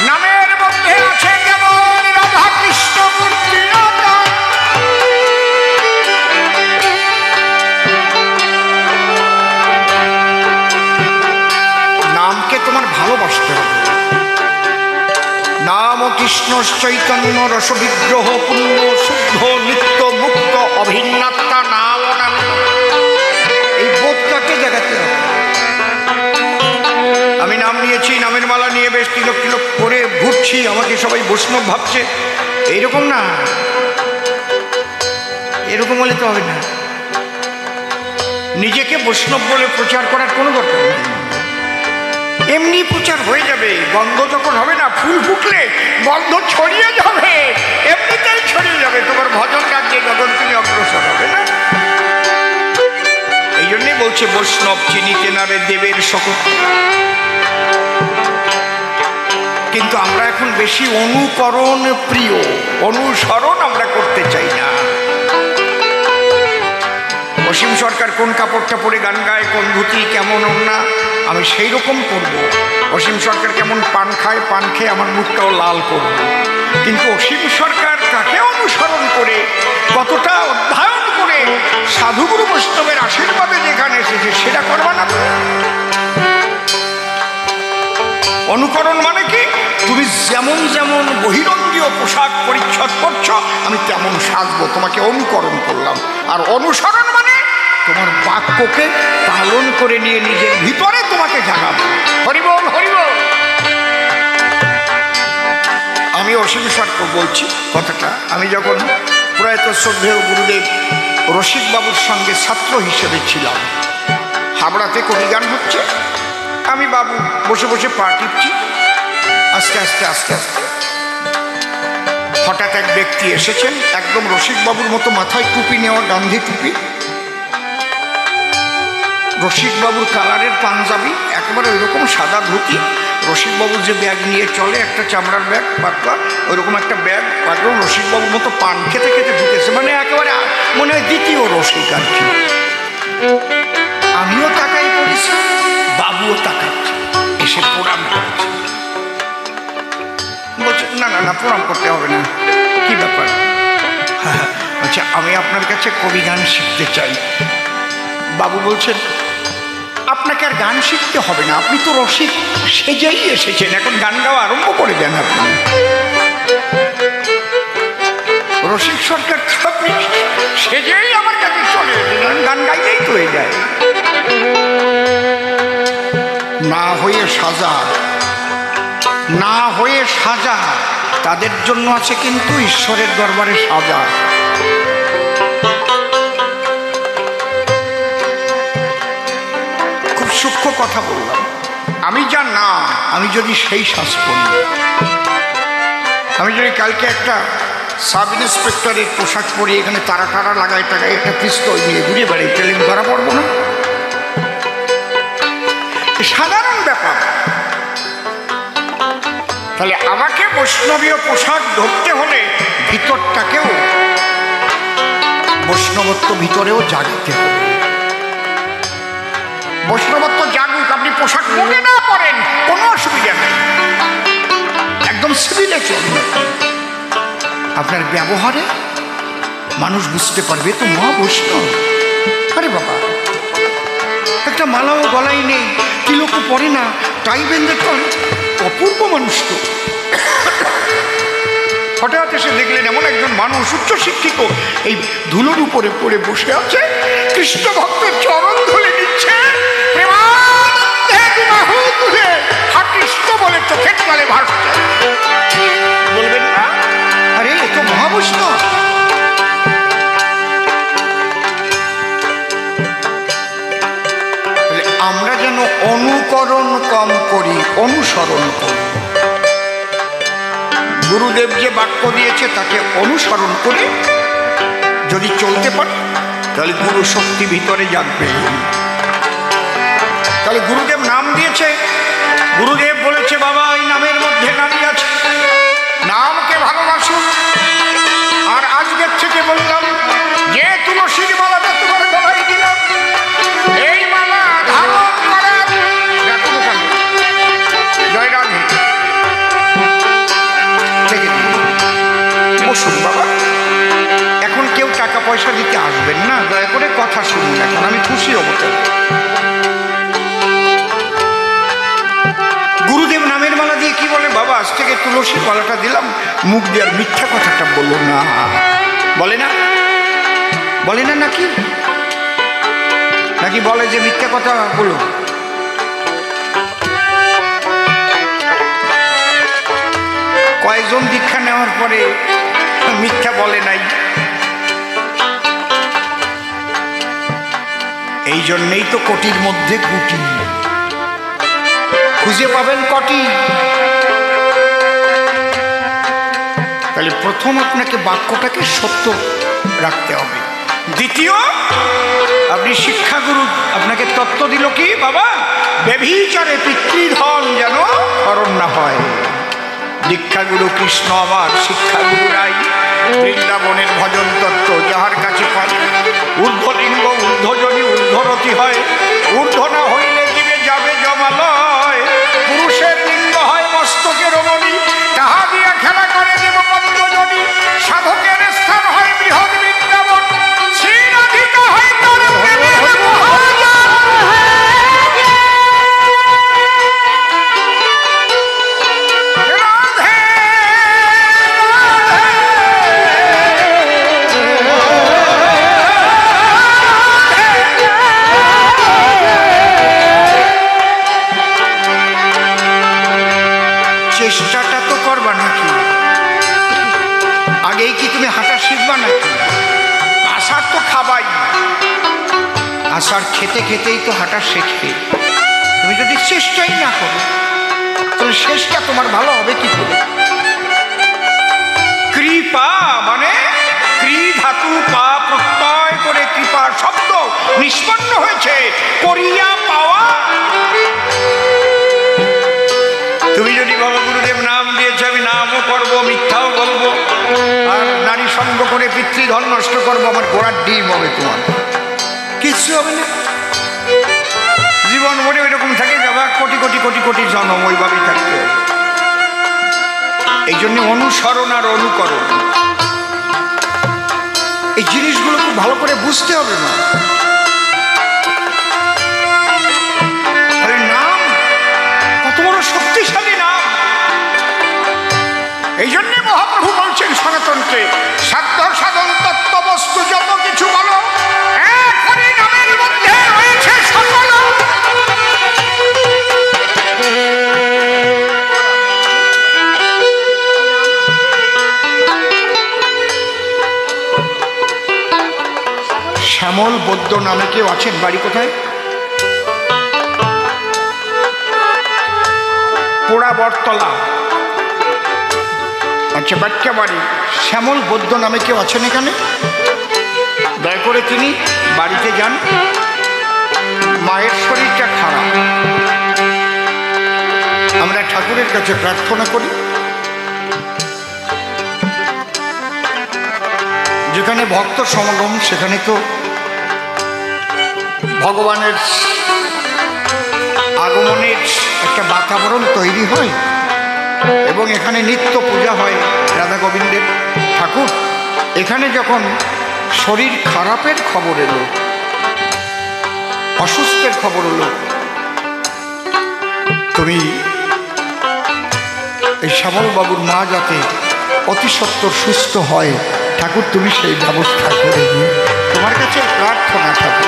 নামের মধ্যে আছে যেমন রাধা কৃষ্ণ মূর্তি। নামকে তোমার ভালোবাসতে হবে। নাম কৃষ্ণ চৈতন্য রস বিগ্রহ পূর্ণ শুদ্ধ নিত্য মুক্ত অভিন্নাত্মা নাম। এই বোধটাকে জাগাতে হবে। আমি নাম নিয়েছি, নামের মালা নিয়ে বেশ তিলক তিলক করে ঘুরছি, আমাকে সবাই বৈষ্ণব ভাবছে, এইরকম না, এরকম হলে তো হবে না। নিজেকে বৈষ্ণব বলে প্রচার করার কোনো দরকার নেই, এমনি প্রচার হয়ে যাবে। গন্ধ যখন হবে না, ফুল ফুটলে গন্ধ ছড়িয়ে যাবে, এমনিতেই ছড়িয়ে যাবে। তোমার ভজন রাজ্যে যখন তুমি অগ্রসর হবে না, এই জন্যই বলছে বৈষ্ণব চিনি কেনারে দেবের শপথ। কিন্তু আমরা এখন বেশি অনুকরণ প্রিয়, অনুসরণ আমরা করতে চাই না। অসীম সরকার কোন কাপড়টা পরে গান গায়, কোন ধুতি, কেমন ওড়না, আমি সেই রকম করবো। অসীম সরকার কেমন পান খায়, পান খেয়ে আমার মুখটাও লাল করব। কিন্তু অসীম সরকার কাকে অনুসরণ করে, কতটা অধ্যয়ন করে সাধুগুরু বৈষ্ণবের আশীর্বাদে যেখানে এসেছে সেটা করবা না। অনুকরণ মানে কি? তুমি যেমন যেমন বহিরঙ্গীয় পোশাক পরিচ্ছদ করছো, আমি তেমন সাজবো, তোমাকে অনুকরণ করলাম। আর অনুসরণ মানে তোমার বাক্যকে পালন করে নিয়ে নিজের ভিতরে তোমাকে জাগাবো। হরিবল হরিবল। আমি অসীম সরকার বলছি কথাটা। আমি যখন প্রয়াত শ্রদ্ধেয় গুরুদেব রসিকবাবুর সঙ্গে ছাত্র হিসেবে ছিলাম, হাবড়াতে কবিগান হচ্ছে, আমি বাবু বসে বসে পা টিপছি। আস্তে আস্তে আস্তে আস্তে হঠাৎ এক ব্যক্তি এসেছেন, একদম রসিকবাবুর মতো মাথায় টুপি নেওয়া, গান্ধী টুপি, রসিকবাবুর কালারের পাঞ্জাবি, একেবারে ওইরকম সাদা ধুতি। রসিকবাবুর যে ব্যাগ নিয়ে চলে, একটা চামড়ার ব্যাগ পাতলা, ওইরকম একটা ব্যাগ, একদম রসিকবাবুর মতো পান খেতে খেতে ঢুকেছে, মানে একেবারে মনে হয় দ্বিতীয় রসিক আর কি। আমিও তাকাই পড়েছি, বাবুও তাকাচ্ছে, এসে প্রণাম করছে। বলছে না না না, প্রণাম করতে হবে না। কি ব্যাপার? আচ্ছা, আমি আপনার কাছে কবি গান শিখতে চাই। বাবু বলছেন, আপনাকে আর গান শিখতে হবে না, আপনি তো রসিক সেজেই এসেছেন, এখন গান গাওয়া আরম্ভ করে দেন আপনি। রসিক সরকার আপনি সেজেই আমার কাছে চলে এলেন, গান গাইলেই তো হয়ে যায়। না হয়ে সাজা, না হয়ে সাজা, তাদের জন্য আছে কিন্তু ঈশ্বরের দরবারে সাজা। খুব সূক্ষ্ম কথা বললাম। আমি যা না, আমি যদি সেই শ্বাস পড়ি, আমি যদি কালকে একটা সাব ইন্সপেক্টরের পোশাক পরি, এখানে তারা টারা লাগাই টাকায় একটা পিস্তল নিয়ে ঘুরে বেড়াই, তাহলে ধরা পড়বো না? সাধারণ ব্যাপার। তাহলে আমাকে বৈষ্ণবীয় পোশাক ধরতে হলে ভিতরটাকেও, বৈষ্ণবত্ব ভিতরেও জাগতে হবে। বৈষ্ণবত্ব জাগুক, আপনি পোশাক মনে না পড়েন, কোনো অসুবিধা নেই, একদম সিভিলে চলবে। আপনার ব্যবহারে মানুষ বুঝতে পারবে তো মহা বৈষ্ণব। আরে বাবা, একটা মালাও গলায় নেই, তিলকও পরে না, টাই বেঁধে পড়ে, অপূর্ব মানুষ তো। হঠাৎ এসে দেখলেন এমন একজন মানুষ উচ্চশিক্ষিত, এই ধুলোর উপরে পড়ে বসে আছে, কৃষ্ণ ভক্তের চরণ ধুলে নিচ্ছে, কৃষ্ণ বলে চোখের তলে ভাসছে। বলবেন না আরে এ তো মহাবৈষ্ণব। আমরা যেন অনুকরণ কম করি, অনুসরণ করি। গুরুদেব যে বাক্য দিয়েছে তাকে অনুসরণ করে যদি চলতে পারে, তাহলে গুরু শক্তি ভিতরে জাগবে। তাহলে গুরুদেব নাম দিয়েছে, গুরুদেব বলেছে বাবা এই নামের মধ্যে নারী আছে, নামকে ভালোবাসুন। আর আজকের থেকে বললাম, যে তুলসীর মালাটা তোমার গলায় দিলাম, এই মালা ধারণ করার জয় রাধে। বসুন বাবা, এখন কেউ টাকা পয়সা দিতে আসবেন না, দয়া করে কথা শুনুন। এখন আমি খুশি হব। গুরুদেব নামের মালা দিয়ে কি বলে, বাবা আজ থেকে তুলসীর মালাটা দিলাম, মুখ দিয়ে আর মিথ্যা কথাটা বলো না। বলে না, বলে না নাকি? নাকি বলে যে মিথ্যা কথা বলো? কয়েকজন দীক্ষা নেওয়ার পরে মিথ্যা বলে নাই? এই জন্যেই তো কোটির মধ্যে গুটি, খুঁজে পাবেন কটি। তাহলে প্রথম আপনাকে বাক্যটাকে সত্য রাখতে হবে। দ্বিতীয়, আপনি শিক্ষাগুরু আপনাকে তত্ত্ব দিল কি, বাবা ব্যভিচারে পিতৃধন যেন হরণ না হয়। দীক্ষাগুরু কৃষ্ণ আমার, শিক্ষাগুরু রাই, বৃন্দাবনের ভজন তত্ত্ব যাহার কাছে পাই। ঊর্ধ্বলিঙ্গ ঊর্ধ্বজনী ঊর্ধ্বরতি হয়, ঊর্ধ্ব না হইলে জীবে যাবে জমালয়। পুরুষের লিঙ্গ হয় মস্তকে রমণী, তাহা দিয়া খেলা করে দেব পদ্মজনী। সাধকের স্থান হয় বৃহৎ বৃন্দাবন, শ্রীরাধিকা হয় তার প্রেমের মহাজন। রাধে আগেই কি তুমি হাঁটা শিখবা নাকি? আষাঢ় তো খাবাই, আষাঢ় খেতে খেতেই তো হাঁটা শেখে। তুমি যদি চেষ্টাই না করো তাহলে শেষটা তোমার ভালো হবে কি করে? কৃপা মানে ক্রি ধাতু পা প্রত্যয় করে কৃপা শব্দ নিষ্পন্ন হয়েছে, করিয়া পাওয়া। তুমি যদি বাবা গুরুদেব নাম দিয়েছে আমি নামও করবো, মিথ্যাও বলবো, আর নারী সঙ্গ করে পিতৃধন নষ্ট করবো, আমার গোড়ার ডিম হবে, তোমার কিচ্ছু হবে না। জীবন মনে ওইরকম থাকে যাবা, কোটি কোটি কোটি কোটি জন্ম ওইভাবেই থাকতে হবে। এই জন্য অনুসরণ আর অনুকরণ এই জিনিসগুলো খুব ভালো করে বুঝতে হবে না। নাম কত বড় শক্তিশালী নাম। এই জন্যে মহাপ্রভু বলছেন সনাতনকে, সাধ্য সাধন তত্ত্ব বস্তু যত কিছু বলো, এক হরি নামের মধ্যে রয়েছে সকল। শ্যামল বৌদ্ধ নামে কেউ আছেন? বাড়ি কোথায়? পোড়া বটতলা। আচ্ছা, বাচ্চা বাড়ি। শ্যামল বৌদ্ধ নামে কেউ আছেন এখানে? দয়া করে তিনি বাড়িতে যান। মায়ের শরীরটা খারাপ, আমরা ঠাকুরের কাছে প্রার্থনা করি যেখানে ভক্ত সমাগম সেখানে তো ভগবানের আগমনের একটা বাতাবরণ তৈরি হয় এবং এখানে নিত্য পূজা হয় রাধা গোবিন্দের ঠাকুর। এখানে যখন শরীর খারাপের খবর এলো, অসুস্থের খবর এলো, তুমি এই শ্যামলবাবুর মা যাতে অতি সত্বর সুস্থ হয় ঠাকুর, তুমি সেই ব্যবস্থা করে দিও। তোমার কাছে প্রার্থনা থাকে।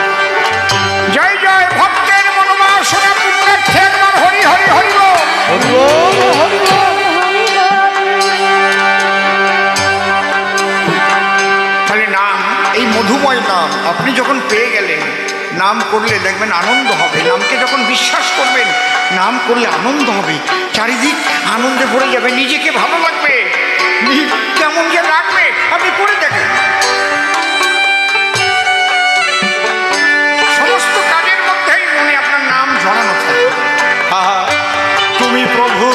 জয় জয় ভক্তের মনোবাসনা পুণ্যার্থে একবার হরি হরি হরি বল। তাহলে নাম, এই মধুময় নাম আপনি যখন পেয়ে গেলেন, নাম করলে দেখবেন আনন্দ হবে। নামকে যখন বিশ্বাস করবেন, নাম করলে আনন্দ হবে, চারিদিক আনন্দে ভরে যাবে, নিজেকে ভালো লাগবে, কেমন যে লাগবে আপনি করে দেখেন। সমস্ত কাজের মধ্যেই মনে আপনার নাম জড়ানো থাকে। তুমি প্রভু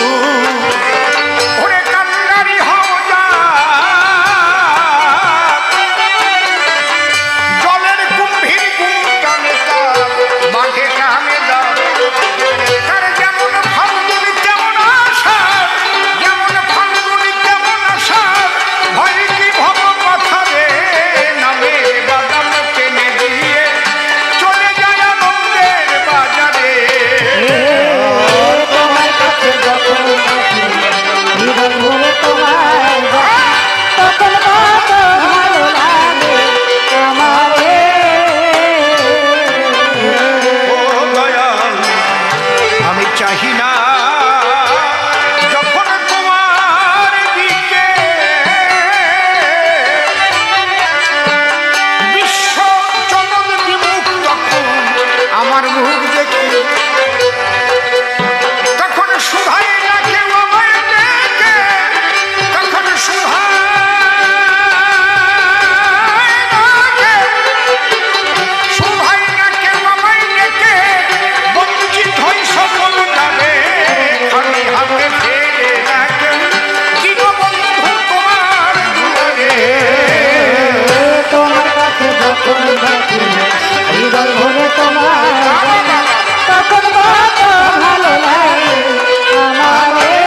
ওরে কান্ডারি হও যা, জলের কুম্ভীর কুম্টানে তার মাঠে কানে দাও, তার যেমন ফাল্গুনি তেমন আশা, যেমন ফাল্গুনি তেমন আশা, ভয় কি ভব কথা রে, নামে বাদাম টেনে দিয়ে চলে যায় আনন্দের বাজারে। তোমার কাছে যখন থাকি, হৃদয় ভরে তোমায় ডাকি, তখন কত ভালো লাগে আমারে। ও দয়াল, আমি চাহি না যখন তোমার দিকে বিশ্ব জগৎ বিমুখ, তখন আমার মুখ দেখে তখন সুধাই না কেউ আমায় দেখে, তখন সুধাই না সুধাই না কেউ আমায় দেখে, বঞ্চিত হই সকল ডালে, খালি হাতে ফেরে না কেউ দীনবন্ধু তোমার দুয়ারে। তোমার কাছে যখন থাকি, হৃদয় ভরে তোমায় ডাকি, তখন কত ভালো লাগে আমারে।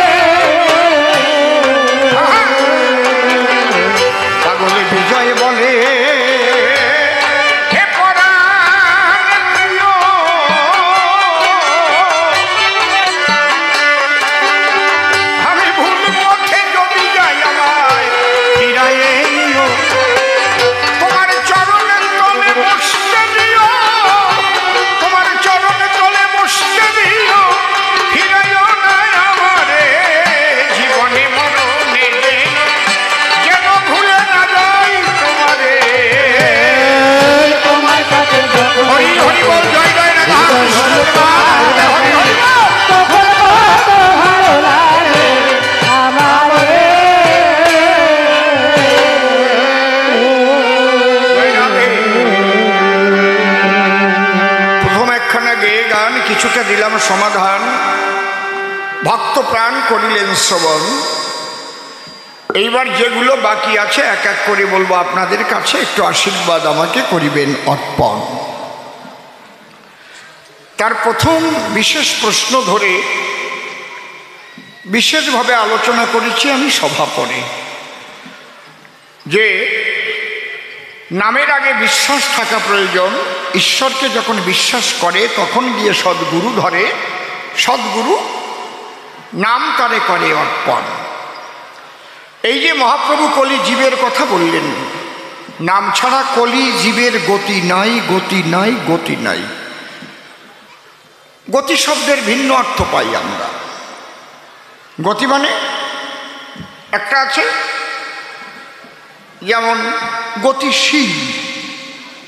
পাগল বিজয় বলে হে পরাণ প্রিয়, আমি ভুল পথে যদি যাই আমায় ফিরাইয়ে নিও, তোমার চরণের তলে কিছুটা দিলাম সমাধান, ভক্ত প্রাণ করিলেন শ্রবণ। এইবার যেগুলো বাকি আছে এক এক করে বলবো আপনাদের কাছে, একটু আশীর্বাদ আমাকে করিবেন অর্পণ। তার প্রথম বিশেষ প্রশ্ন ধরে বিশেষভাবে আলোচনা করেছি আমি সভা পড়ে, যে নামের আগে বিশ্বাস থাকা প্রয়োজন। ঈশ্বরকে যখন বিশ্বাস করে তখন গিয়ে সদ্গুরু ধরে, সদ্গুরু নাম তারে করে অর্পণ। এই যে মহাপ্রভু কলি জীবের কথা বললেন, নাম ছাড়া কলি জীবের গতি নাই, গতি নাই, গতি নাই। গতি শব্দের ভিন্ন অর্থ পাই আমরা। গতি মানে একটা আছে যেমন গতিশীল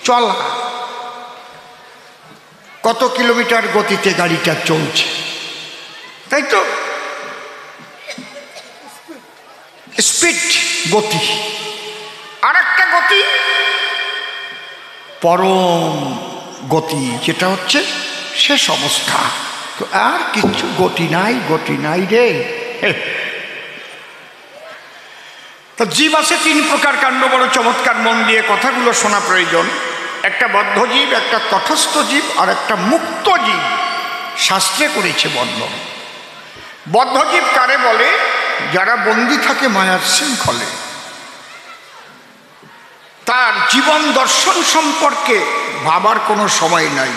চলা, কত কিলোমিটার গতিতে গাড়িটা চলছে, তাই তো, স্পিড গতি। আর একটা গতি পরম গতি, যেটা হচ্ছে শেষ অবস্থা। তো আর কিছু গতি নাই, গতি নাই রে। তো জীব আছে তিন প্রকার, কাণ্ড বড় চমৎকার, মন দিয়ে কথাগুলো শোনা প্রয়োজন। একটা বদ্ধ জীব, একটা তটস্থ জীব, আর একটা মুক্ত জীব। শাস্ত্রে করেছে বন্ধন। বদ্ধ জীব কারে বলে? যারা বন্দী থাকে মায়ার শৃঙ্খলে। তার জীবন দর্শন সম্পর্কে ভাবার কোনো সময় নাই।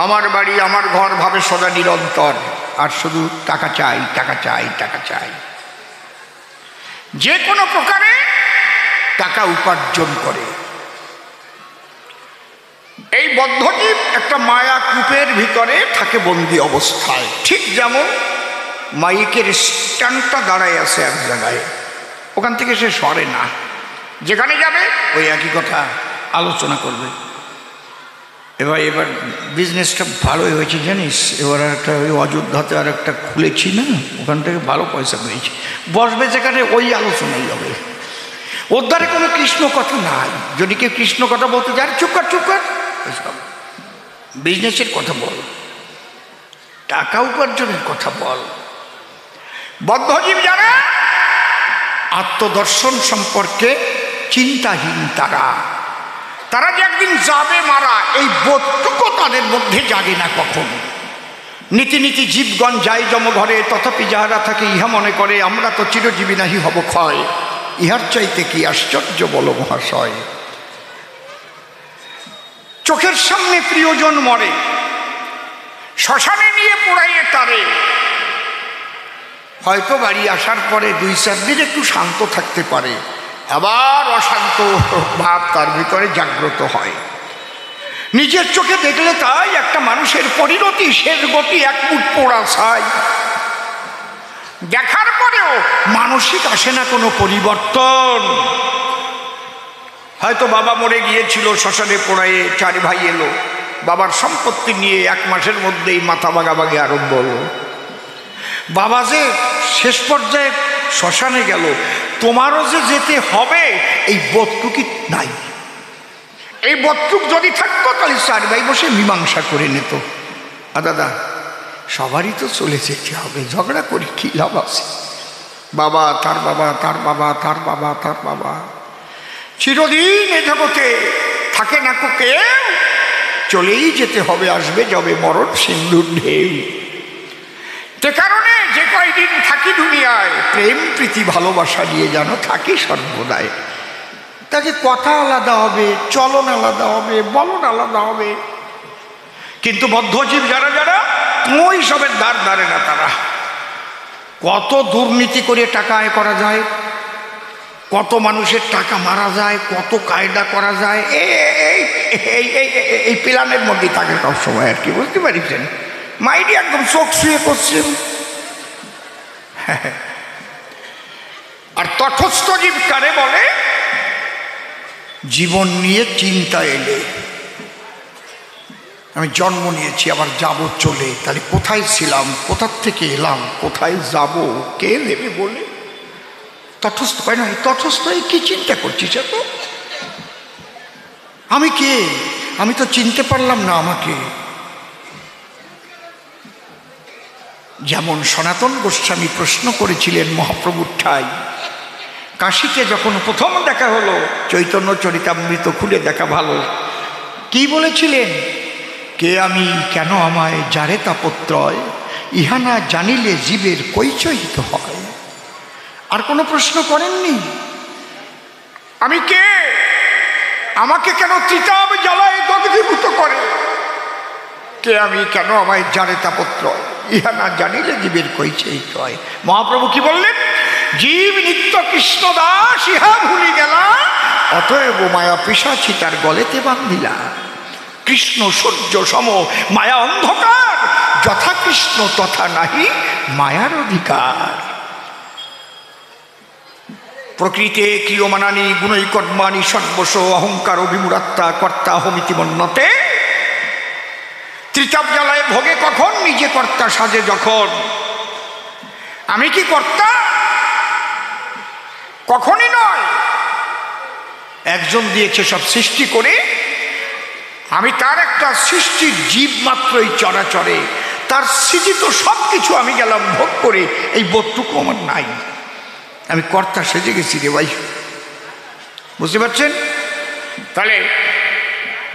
আমার বাড়ি, আমার ঘর ভাবে সদা নিরন্তর, আর শুধু টাকা চাই, টাকা চাই, টাকা চাই। যে কোনো প্রকারে টাকা উপার্জন করে। এই বদ্ধজীব একটা মায়া কূপের ভিতরে থাকে বন্দী অবস্থায়। ঠিক যেমন মাইকের স্ট্যান্ডটা দাঁড়ায় আছে এক জায়গায়, ওখান থেকে সে সরে না, যেখানে যাবে ওই একই কথা আলোচনা করবে। এবার বিজনেসটা ভালোই হয়েছে জানিস, এবার একটা ওই অযোধ্যাতে আর একটা খুলেছি না, ওখান থেকে ভালো পয়সা পেয়েছি। বসবে যেখানে ওই আলোচনাই হবে। ওর দ্বারে কোনো কৃষ্ণ কথা নাই। যদি কেউ কৃষ্ণ কথা বলতে যায়, চুপ কর চুপ কর, বিজনেসের কথা বল, টাকা উপার্জনের কথা বল। বদ্ধজীব যারা আত্মদর্শন সম্পর্কে চিন্তাহীন, তারা যে একদিন যাবে মারা, এই বোধটুকু তাদের মধ্যে জাগে না কখনো। নীতি নীতি জীবগণ যায় জমঘরে, তথাপি যাহারা থাকে ইহা মনে করে, আমরা তো চিরজীবী নাহি হব ক্ষয়, ইহার চাইতে কি আশ্চর্য বল মহাশয়। চোখের সামনে প্রিয়জন মরে, শ্মশানে নিয়ে পোড়াইয়ে তারে। হয়তো বাড়ি আসার পরে 2-4 দিন একটু শান্ত থাকতে পারে, আবার অশান্ত ভাব তার ভিতরে জাগ্রত হয়। নিজের চোখে দেখলে তাই একটা মানুষের পরিণতি, শেষ গতি এক মুঠ পোড়া ছাই। দেখার পরেও মানসিক আসে না কোনো পরিবর্তন। হয়তো বাবা মরে গিয়েছিল, শ্মশানে পোড়ায়ে 4 ভাই এলো, বাবার সম্পত্তি নিয়ে 1 মাসের মধ্যেই মাথা ভাগাভাগি আরম্ভ হলো। বাবা যে শেষ পর্যায়ে শ্মশানে গেল, তোমারও যে যেতে হবে এই বোধটুকি নাই। এই বোধটুক যদি থাকতো তাহলে 4 ভাই বসে মীমাংসা করে নিত। দাদা সবারই তো চলে যেতে হবে, ঝগড়া করি কি লাভ আছে? বাবা, তার বাবা, তার বাবা, তার বাবা, তার বাবা, চিরদিন এ জগতে থাকে না কো কেউ, চলেই যেতে হবে, আসবে যাবে মরণ সিন্ধুর ঢেউ। তে কারণে যে কয়দিন থাকি দুনিয়ায়, প্রেম প্রীতি ভালোবাসা নিয়ে যেন থাকি সর্বদাই। তাকে কথা আলাদা হবে, চলন আলাদা হবে, বলন আলাদা হবে। কিন্তু বদ্ধজীব যারা ওই সবের ধার ধারে না। তারা কত দুর্নীতি করে টাকা আয় করা যায়, কত মানুষের টাকা মারা যায়, কত কায়দা করা যায়, এই প্ল্যানের মধ্যে থাকে সব সময় আর কি, বুঝতে পারছেন? মাইডি একদম চোখ শুয়ে করছেন। আর তটস্থ জীব কারে বলে? জীবন নিয়ে চিন্তা এলে, আমি জন্ম নিয়েছি, আবার যাব চলে, তাহলে কোথায় ছিলাম, কোথার থেকে এলাম, কোথায় যাব, কে নেবে বলে তটস্থ হয় না। তটস্থ কি চিন্তা করছিস এত? আমি কে? আমি তো চিনতে পারলাম না আমাকে। যেমন সনাতন গোস্বামী প্রশ্ন করেছিলেন মহাপ্রভুর ঠাই। কাশীতে যখন প্রথম দেখা হলো, চৈতন্য চরিতামৃত খুলে দেখা ভালো, কি বলেছিলেন? কে আমি, কেন আমায়, যারে তাপত্রয়, ইহা না জানিলে জীবের কৈচহিত হয়। আর কোনো প্রশ্ন করেননি, আমি কে, আমাকে কেন চিতাব জ্বালায় দগ্ধীভূত করে, কে আমি, কেন আমায়, যারে তাপত্রয়, ইহা না জানিলে জীবের কৈচহিত হয়। মহাপ্রভু কি বললেন? জীব নিত্য কৃষ্ণ দাস, ইহা ভুলি গেলা, অতএব মায়া পিশাচি তার গলেতে বান্ধিলা। কৃষ্ণ সূর্য সম, মায়া অন্ধকার, যথা কৃষ্ণ তথা নাহি মায়ার অধিকার। প্রকৃতে ক্রিয়মানানি গুণৈকর্মাণি সর্বস্ব অহংকার অভিমূঢ়াত্মা কর্তা হমিতি মন্যতে। ত্রিতাপ জ্বালায় ভোগে কখন, নিজে কর্তা সাজে যখন। আমি কি কর্তা? কখনই নয়। একজন দিয়েছে সব সৃষ্টি করে, আমি তার একটা সৃষ্টির জীব মাত্রই চরাচরে, তার সৃজিত সব কিছু আমি গেলাম ভোগ করে, এই বোধটুকু আমার নাই। আমি কর্তা সেজে গেছি রে ভাই, বুঝতে পারছেন? তাহলে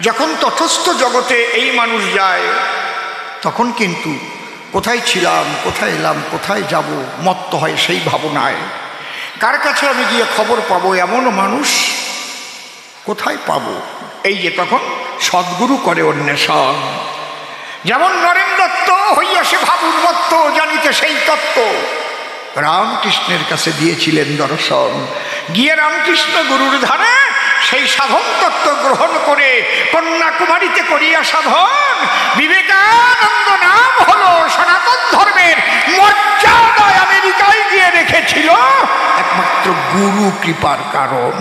যখন তথস্থ জগতে এই মানুষ যায়, তখন কিন্তু কোথায় ছিলাম, কোথায় এলাম, কোথায় যাব মত্ত হয় সেই ভাবনায়। কার কাছে আমি গিয়ে খবর পাবো, এমন মানুষ কোথায় পাবো? এই যে তখন সদ্গুরু করে অন্বেষণ। যেমন নরেন দত্ত হইয়া সে ভাবুর মত্ত, জানিতে সেই তত্ত্ব রামকৃষ্ণের কাছে দিয়েছিলেন দর্শন। গিয়ে রামকৃষ্ণ গুরুর ধারে সেই সাধন তত্ত্ব গ্রহণ করে কন্যাকুমারীতে করিয়া সাধন, বিবেকানন্দ নাম হলো সনাতন ধর্মের মর্যাদায় আমেরিকায় গিয়ে রেখেছিল, একমাত্র গুরু কৃপার কারণ।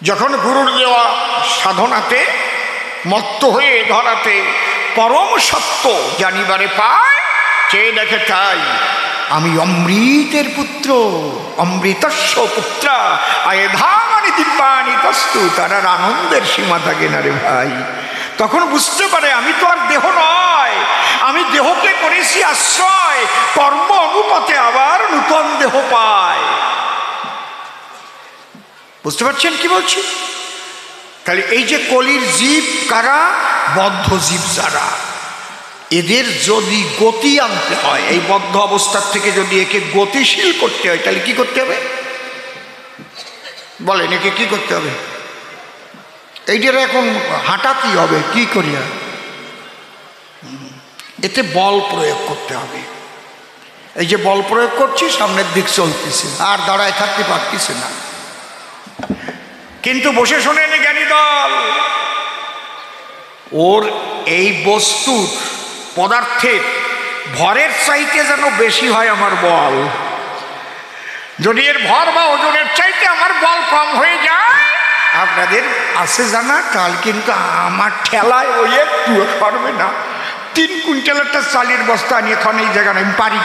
যখন গুরুর দেওয়া সাধনাতে মত্ত হয়ে ধরাতে পরম সত্য জানিবারে পায়, চেয়ে দেখে তাই আমি অমৃতের পুত্র, অমৃতস্য পুত্রা আয়েধামানি দিব্যানি তস্তু। তার আর আনন্দের সীমা থাকে না রে ভাই। তখন বুঝতে পারে আমি তো আর দেহ নয়, আমি দেহকে করেছি আশ্রয়, কর্ম অনুপাতে আবার নূতন দেহ পায়। বুঝতে পারছেন কি বলছি? তাহলে এই যে কলির জীব কারা? বদ্ধ জীব যারা, এদের যদি গতি আনতে হয়, এই বদ্ধ অবস্থার থেকে যদি একে গতিশীল করতে হয়, তাহলে কি করতে হবে বলেন? একে কি করতে হবে? এইটার এখন হাঁটাতে হবে কি করিয়া? এতে বল প্রয়োগ করতে হবে। এই যে বল প্রয়োগ করছি, সামনের দিক চলতেছে, আর দাঁড়ায় থাকতে পারতেছে না। কিন্তু বসে শোনেন জ্ঞানী দল, ওর এই বস্তুর পদার্থের ভরের চাইতে যেন বেশি হয় আমার বল। যদি এর ভর বা ওজনের চাইতে আমার বল কম হয়ে যায়, আপনাদের আছে জানা, কাল কিন্তু আমার ঠেলায় ওই একটু সরবে না। 3 কুইন্টাল একটা চালের বস্তা নিয়ে এখন এই জায়গায় আমি পারি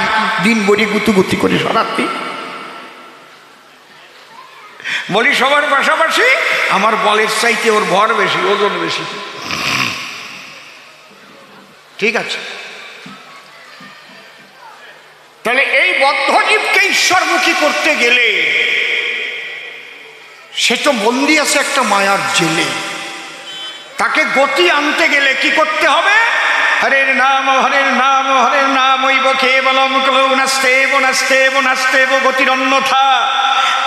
দিন বড়ি গুতুগুতি করে সরাতে। বলি সবার পাশাপাশি আমার বলের চাইতে ওর ভর বেশি, ওজন বেশি। ঠিক আছে? তাহলে এই বদ্ধজীবকে ঈশ্বরমুখী করতে গেলে সে তো বন্দি আছে একটা মায়ার জেলে। তাকে গতি আনতে গেলে কি করতে হবে? হরের নাম হরের নাম হরের নাম ঐব কেবলম কলৌ নাস্তেব নাস্তেব নাস্তেব গতির অন্যথা।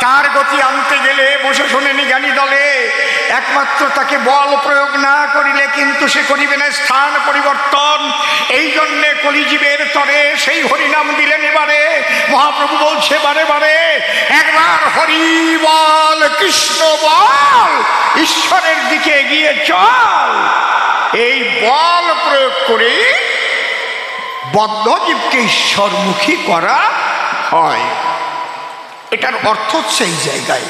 তার গতি আনতে গেলে বসে শোনেনি জ্ঞানী দলে, একমাত্র তাকে বল প্রয়োগ না করিলে কিন্তু সে করিবে না স্থান পরিবর্তন। এই জন্যে কলিজীবের তরে সেই হরিনাম দিলেন। এবারে মহাপ্রভু বলছে বারে বারে, একবার হরি বল কৃষ্ণ বল, ঈশ্বরের দিকে এগিয়ে চল। এই বল প্রয়োগ করে বদ্ধজীবকে ঈশ্বরমুখী করা হয়। এটার অর্থ হচ্ছে এই জায়গায়।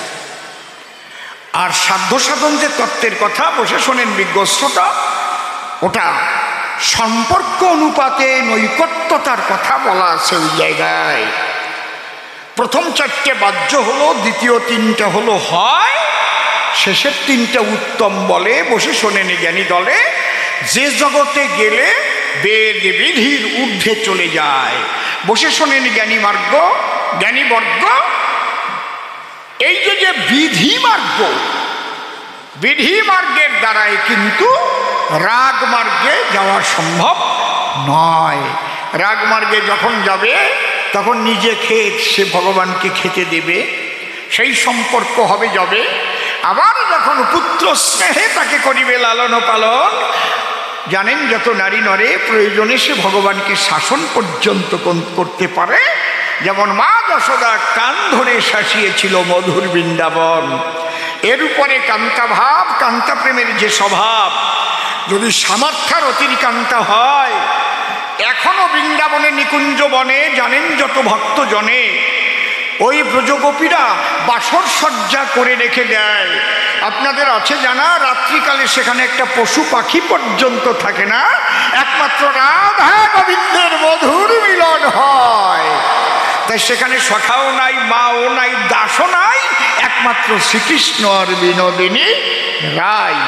আর সাধ্য সাধন যে তত্ত্বের কথা বসে শোনেন বিজ্ঞস্রোতা, ওটা সম্পর্ক অনুপাতে নৈকট্যতার কথা বলা আছে ওই জায়গায়। প্রথম 4টে বাহ্য হলো, দ্বিতীয় 3টা হলো হয়, শেষের 3টা উত্তম বলে বসে শোনেনি জ্ঞানী দলে। যে জগতে গেলে বেদ বিধির ঊর্ধ্বে চলে যায়। বসে শোনেন জ্ঞানী মার্গ, জ্ঞানীবর্গ, এই যে বিধি মার্গ, বিধি মার্গের দ্বারাই কিন্তু রাগ মার্গে যাওয়া সম্ভব নয়। রাগ মার্গে যখন যাবে তখন নিজে খেয়ে সে ভগবানকে খেতে দেবে, সেই সম্পর্ক হবে যাবে। আবার যখন পুত্র স্নেহে তাকে করিবে লালন পালন, জানেন যত নারী নরে প্রয়োজনে সে ভগবানকে শাসন পর্যন্ত করতে পারে। যেমন মা যশোদা কান ধরে শাসিয়েছিল মধুর বৃন্দাবন, এর উপরে কান্তা ভাব, কান্তা প্রেমের যে স্বভাব, যদি সামর্থ্যের অতিরিকান্তা হয়, এখনো বৃন্দাবনে নিকুঞ্জ বনে জানেন যত ভক্ত জনে ওই ব্রজগোপীরা বাসর সজ্জা করে রেখে দেয়। আপনাদের আছে জানা, রাত্রিকালে সেখানে একটা পশু পাখি পর্যন্ত থাকে না, একমাত্র রাধা গোবিন্দের মধুর মিলন হয়। তাই সেখানে সখাও নাই, মাও নাই, দাসও নাই, একমাত্র শ্রীকৃষ্ণ আর বিনোদিনী রায়।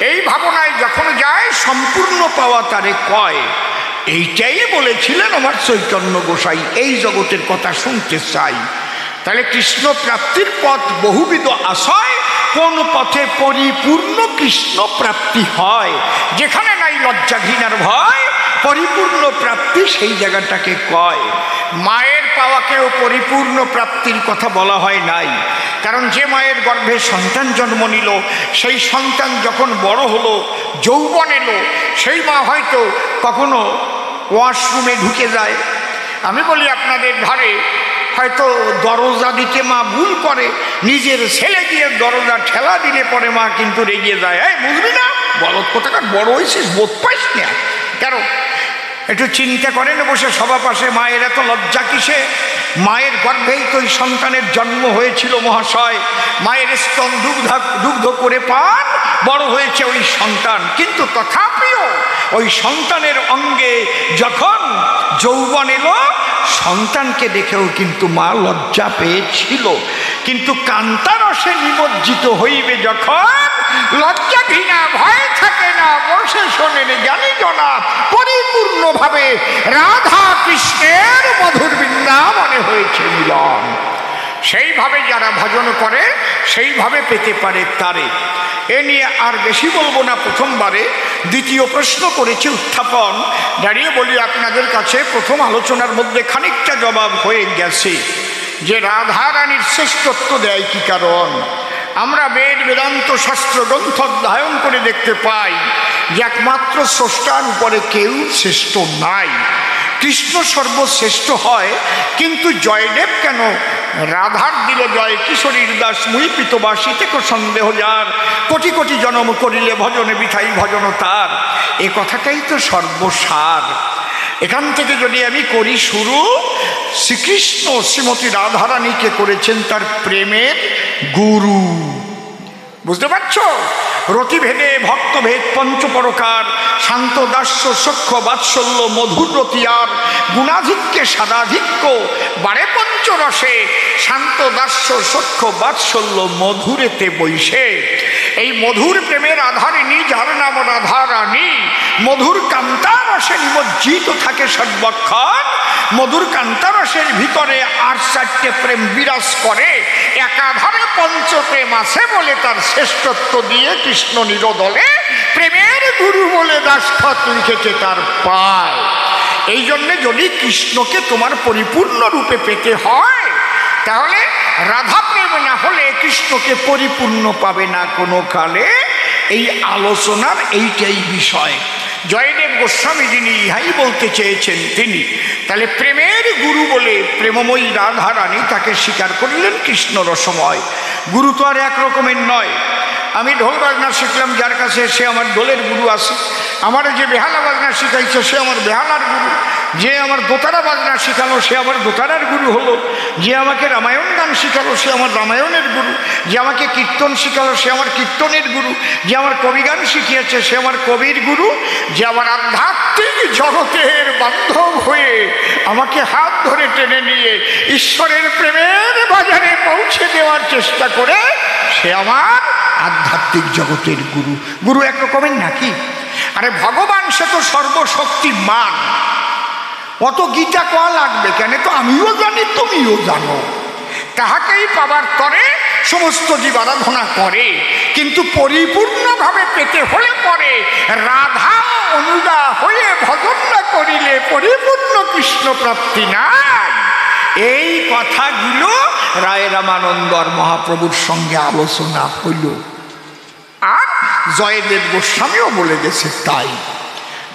এই ভাবনায় যখন যায় সম্পূর্ণ পাওয়া তারে কয়। এইটাই বলেছিলেন আমার চৈতন্য গোসাই, এই জগতের কথা শুনতে চাই। তাহলে কৃষ্ণ প্রাপ্তির পথ বহুবিধ আশয়, কোন পথে পরিপূর্ণ কৃষ্ণ প্রাপ্তি হয়, যেখানে নাই লজ্জা ঘৃণার ভয়, পরিপূর্ণ প্রাপ্তি সেই জায়গাটাকে কয়। মায়ের পাওয়াকেও পরিপূর্ণ প্রাপ্তির কথা বলা হয় নাই, কারণ যে মায়ের গর্ভে সন্তান জন্ম নিল, সেই সন্তান যখন বড় হলো, যৌবন এলো, সেই মা হয়তো কখনো ওয়াশরুমে ঢুকে যায়। আমি বলি আপনাদের ঘরে হয়তো দরজা দিতে মা ভুল করে, নিজের ছেলে গিয়ে দরজা ঠেলা দিলে পরে মা কিন্তু রেগে যায়, এই বুঝবি না, বলত কোথাকার বড় হয়েছিস, বোধ পাইস না কেন? একটু চিন্তা করেন বসে সবার পাশে, মায়ের এত লজ্জা কিসে? মায়ের গর্ভেই তো ওই সন্তানের জন্ম হয়েছিল মহাশয়, মায়ের স্তন দুগ্ধ করে পান বড় হয়েছে ওই সন্তান, কিন্তু তথাপিও ওই সন্তানের অঙ্গে যখন যৌবন এলো, সন্তানকে দেখেও কিন্তু মা লজ্জা পেয়েছিল। কিন্তু কান্তারসে নিমজ্জিত হইবে যখন, লজ্জা ঘৃণা ভয় থাকে না। বসে শোনেন জ্ঞানী জনা, পরিপূর্ণভাবে রাধা কৃষ্ণের মধুর বৃন্দাবনে হয়েছে মিলন। সেইভাবে যারা ভজন করে সেইভাবে পেতে পারে তারে। এ নিয়ে আর বেশি বলবো না। প্রথমবারে দ্বিতীয় প্রশ্ন করেছি উত্থাপন, দাঁড়িয়ে বলি আপনাদের কাছে প্রথম আলোচনার মধ্যে খানিকটা জবাব হয়ে গেছে যে রাধা রানীর শ্রেষ্ঠত্ব দেয় কি কারণ। আমরা বেদ বেদান্ত শাস্ত্র গ্রন্থ অধ্যয়ন করে দেখতে পাই যে একমাত্র স্রষ্টার উপরে কেউ শ্রেষ্ঠ নাই। কৃষ্ণ সর্বশ্রেষ্ঠ হয়, কিন্তু জয়দেব কেন রাধার দিল জয়, কিশোরীর দাস মুই পিতবাসীতে সন্দেহ যার, কোটি কোটি জনম করিলে ভজনে বিঠাই ভজন তার। এ কথাটাই তো সর্বসার। এখান থেকে যদি আমি করি শুরু, শ্রীকৃষ্ণ শ্রীমতী রাধারানীকে করেছেন তার প্রেমের গুরু। বুঝতে পারছো? রতিভেদে ভক্তভেদ পঞ্চপরকার, শান্ত দাস্য সখ্য বাৎসল্য মধুর রতিয়ার, গুণাধিক্যে সাদাধিক্য বারে পঞ্চরসে, শান্ত দাস্য সখ্য বাৎসল্য মধুরেতে বৈশে। এই মধুর প্রেমের আধারিণী যার নাম রাধারানী, মধুর কান্তারসে নিমজ্জিত থাকে সর্বক্ষণ। মধুর কান্তারসের ভিতরে আর চারটে প্রেম বিরাজ করে, একাধারে পঞ্চপ্রেম আছে বলে তার শ্রেষ্ঠত্ব দিয়ে কৃষ্ণ নিরোদলে প্রেমের গুরু বলে দাসখত লিখেছে তার পায়। এই জন্যে যদি কৃষ্ণকে তোমার পরিপূর্ণ রূপে পেতে হয়, তাহলে রাধা প্রেম না হলে কৃষ্ণকে পরিপূর্ণ পাবে না কোনো কালে। এই আলোচনার এইটাই বিষয়। জয়দেব গোস্বামী যিনি ইহাই বলতে চেয়েছেন তিনি। তাহলে প্রেমের গুরু বলে প্রেমময়ী রাধা রানী তাকে স্বীকার করলেন কৃষ্ণ রসময়। গুরু তো আর এক রকমের নয়। আমি ঢোল বাজনা শিখলাম যার কাছে, সে আমার ঢোলের গুরু আছে। আমার যে বেহালা বাজনা শিখাইছে সে আমার বেহালার গুরু। যে আমার দোতারা বাজনা শিখালো সে আমার দোতারার গুরু হলো। যে আমাকে রামায়ণ গান শিখালো সে আমার রামায়ণের গুরু। যে আমাকে কীর্তন শিখালো সে আমার কীর্তনের গুরু। যে আমার কবিগান শিখিয়েছে সে আমার কবির গুরু। যে আমার আধ্যাত্মিক জগতের বান্ধব হয়ে আমাকে হাত ধরে টেনে নিয়ে ঈশ্বরের প্রেমের বাজারে পৌঁছে দেওয়ার চেষ্টা করে, সে আমার আধ্যাত্মিক জগতের গুরু। গুরু এক রকমের নাকি? আরে ভগবান সে তো সর্বশক্তিমান, অত গীতা কোয়া লাগবে কেন? তো আমিও জানি তুমিও জানো, তাহাকেই পাবার তরে সমস্ত জীব আরাধনা করে, কিন্তু পরিপূর্ণভাবে পেতে হলে পরে রাধা অনুগা হয়ে ভজন না করিলে পরিপূর্ণ কৃষ্ণ প্রাপ্তি নাই। এই কথাগুলো রায় রামানন্দ আর মহাপ্রভুর সঙ্গে আলোচনা হইল, আর জয়দেব গোস্বামীও বলে গেছে তাই।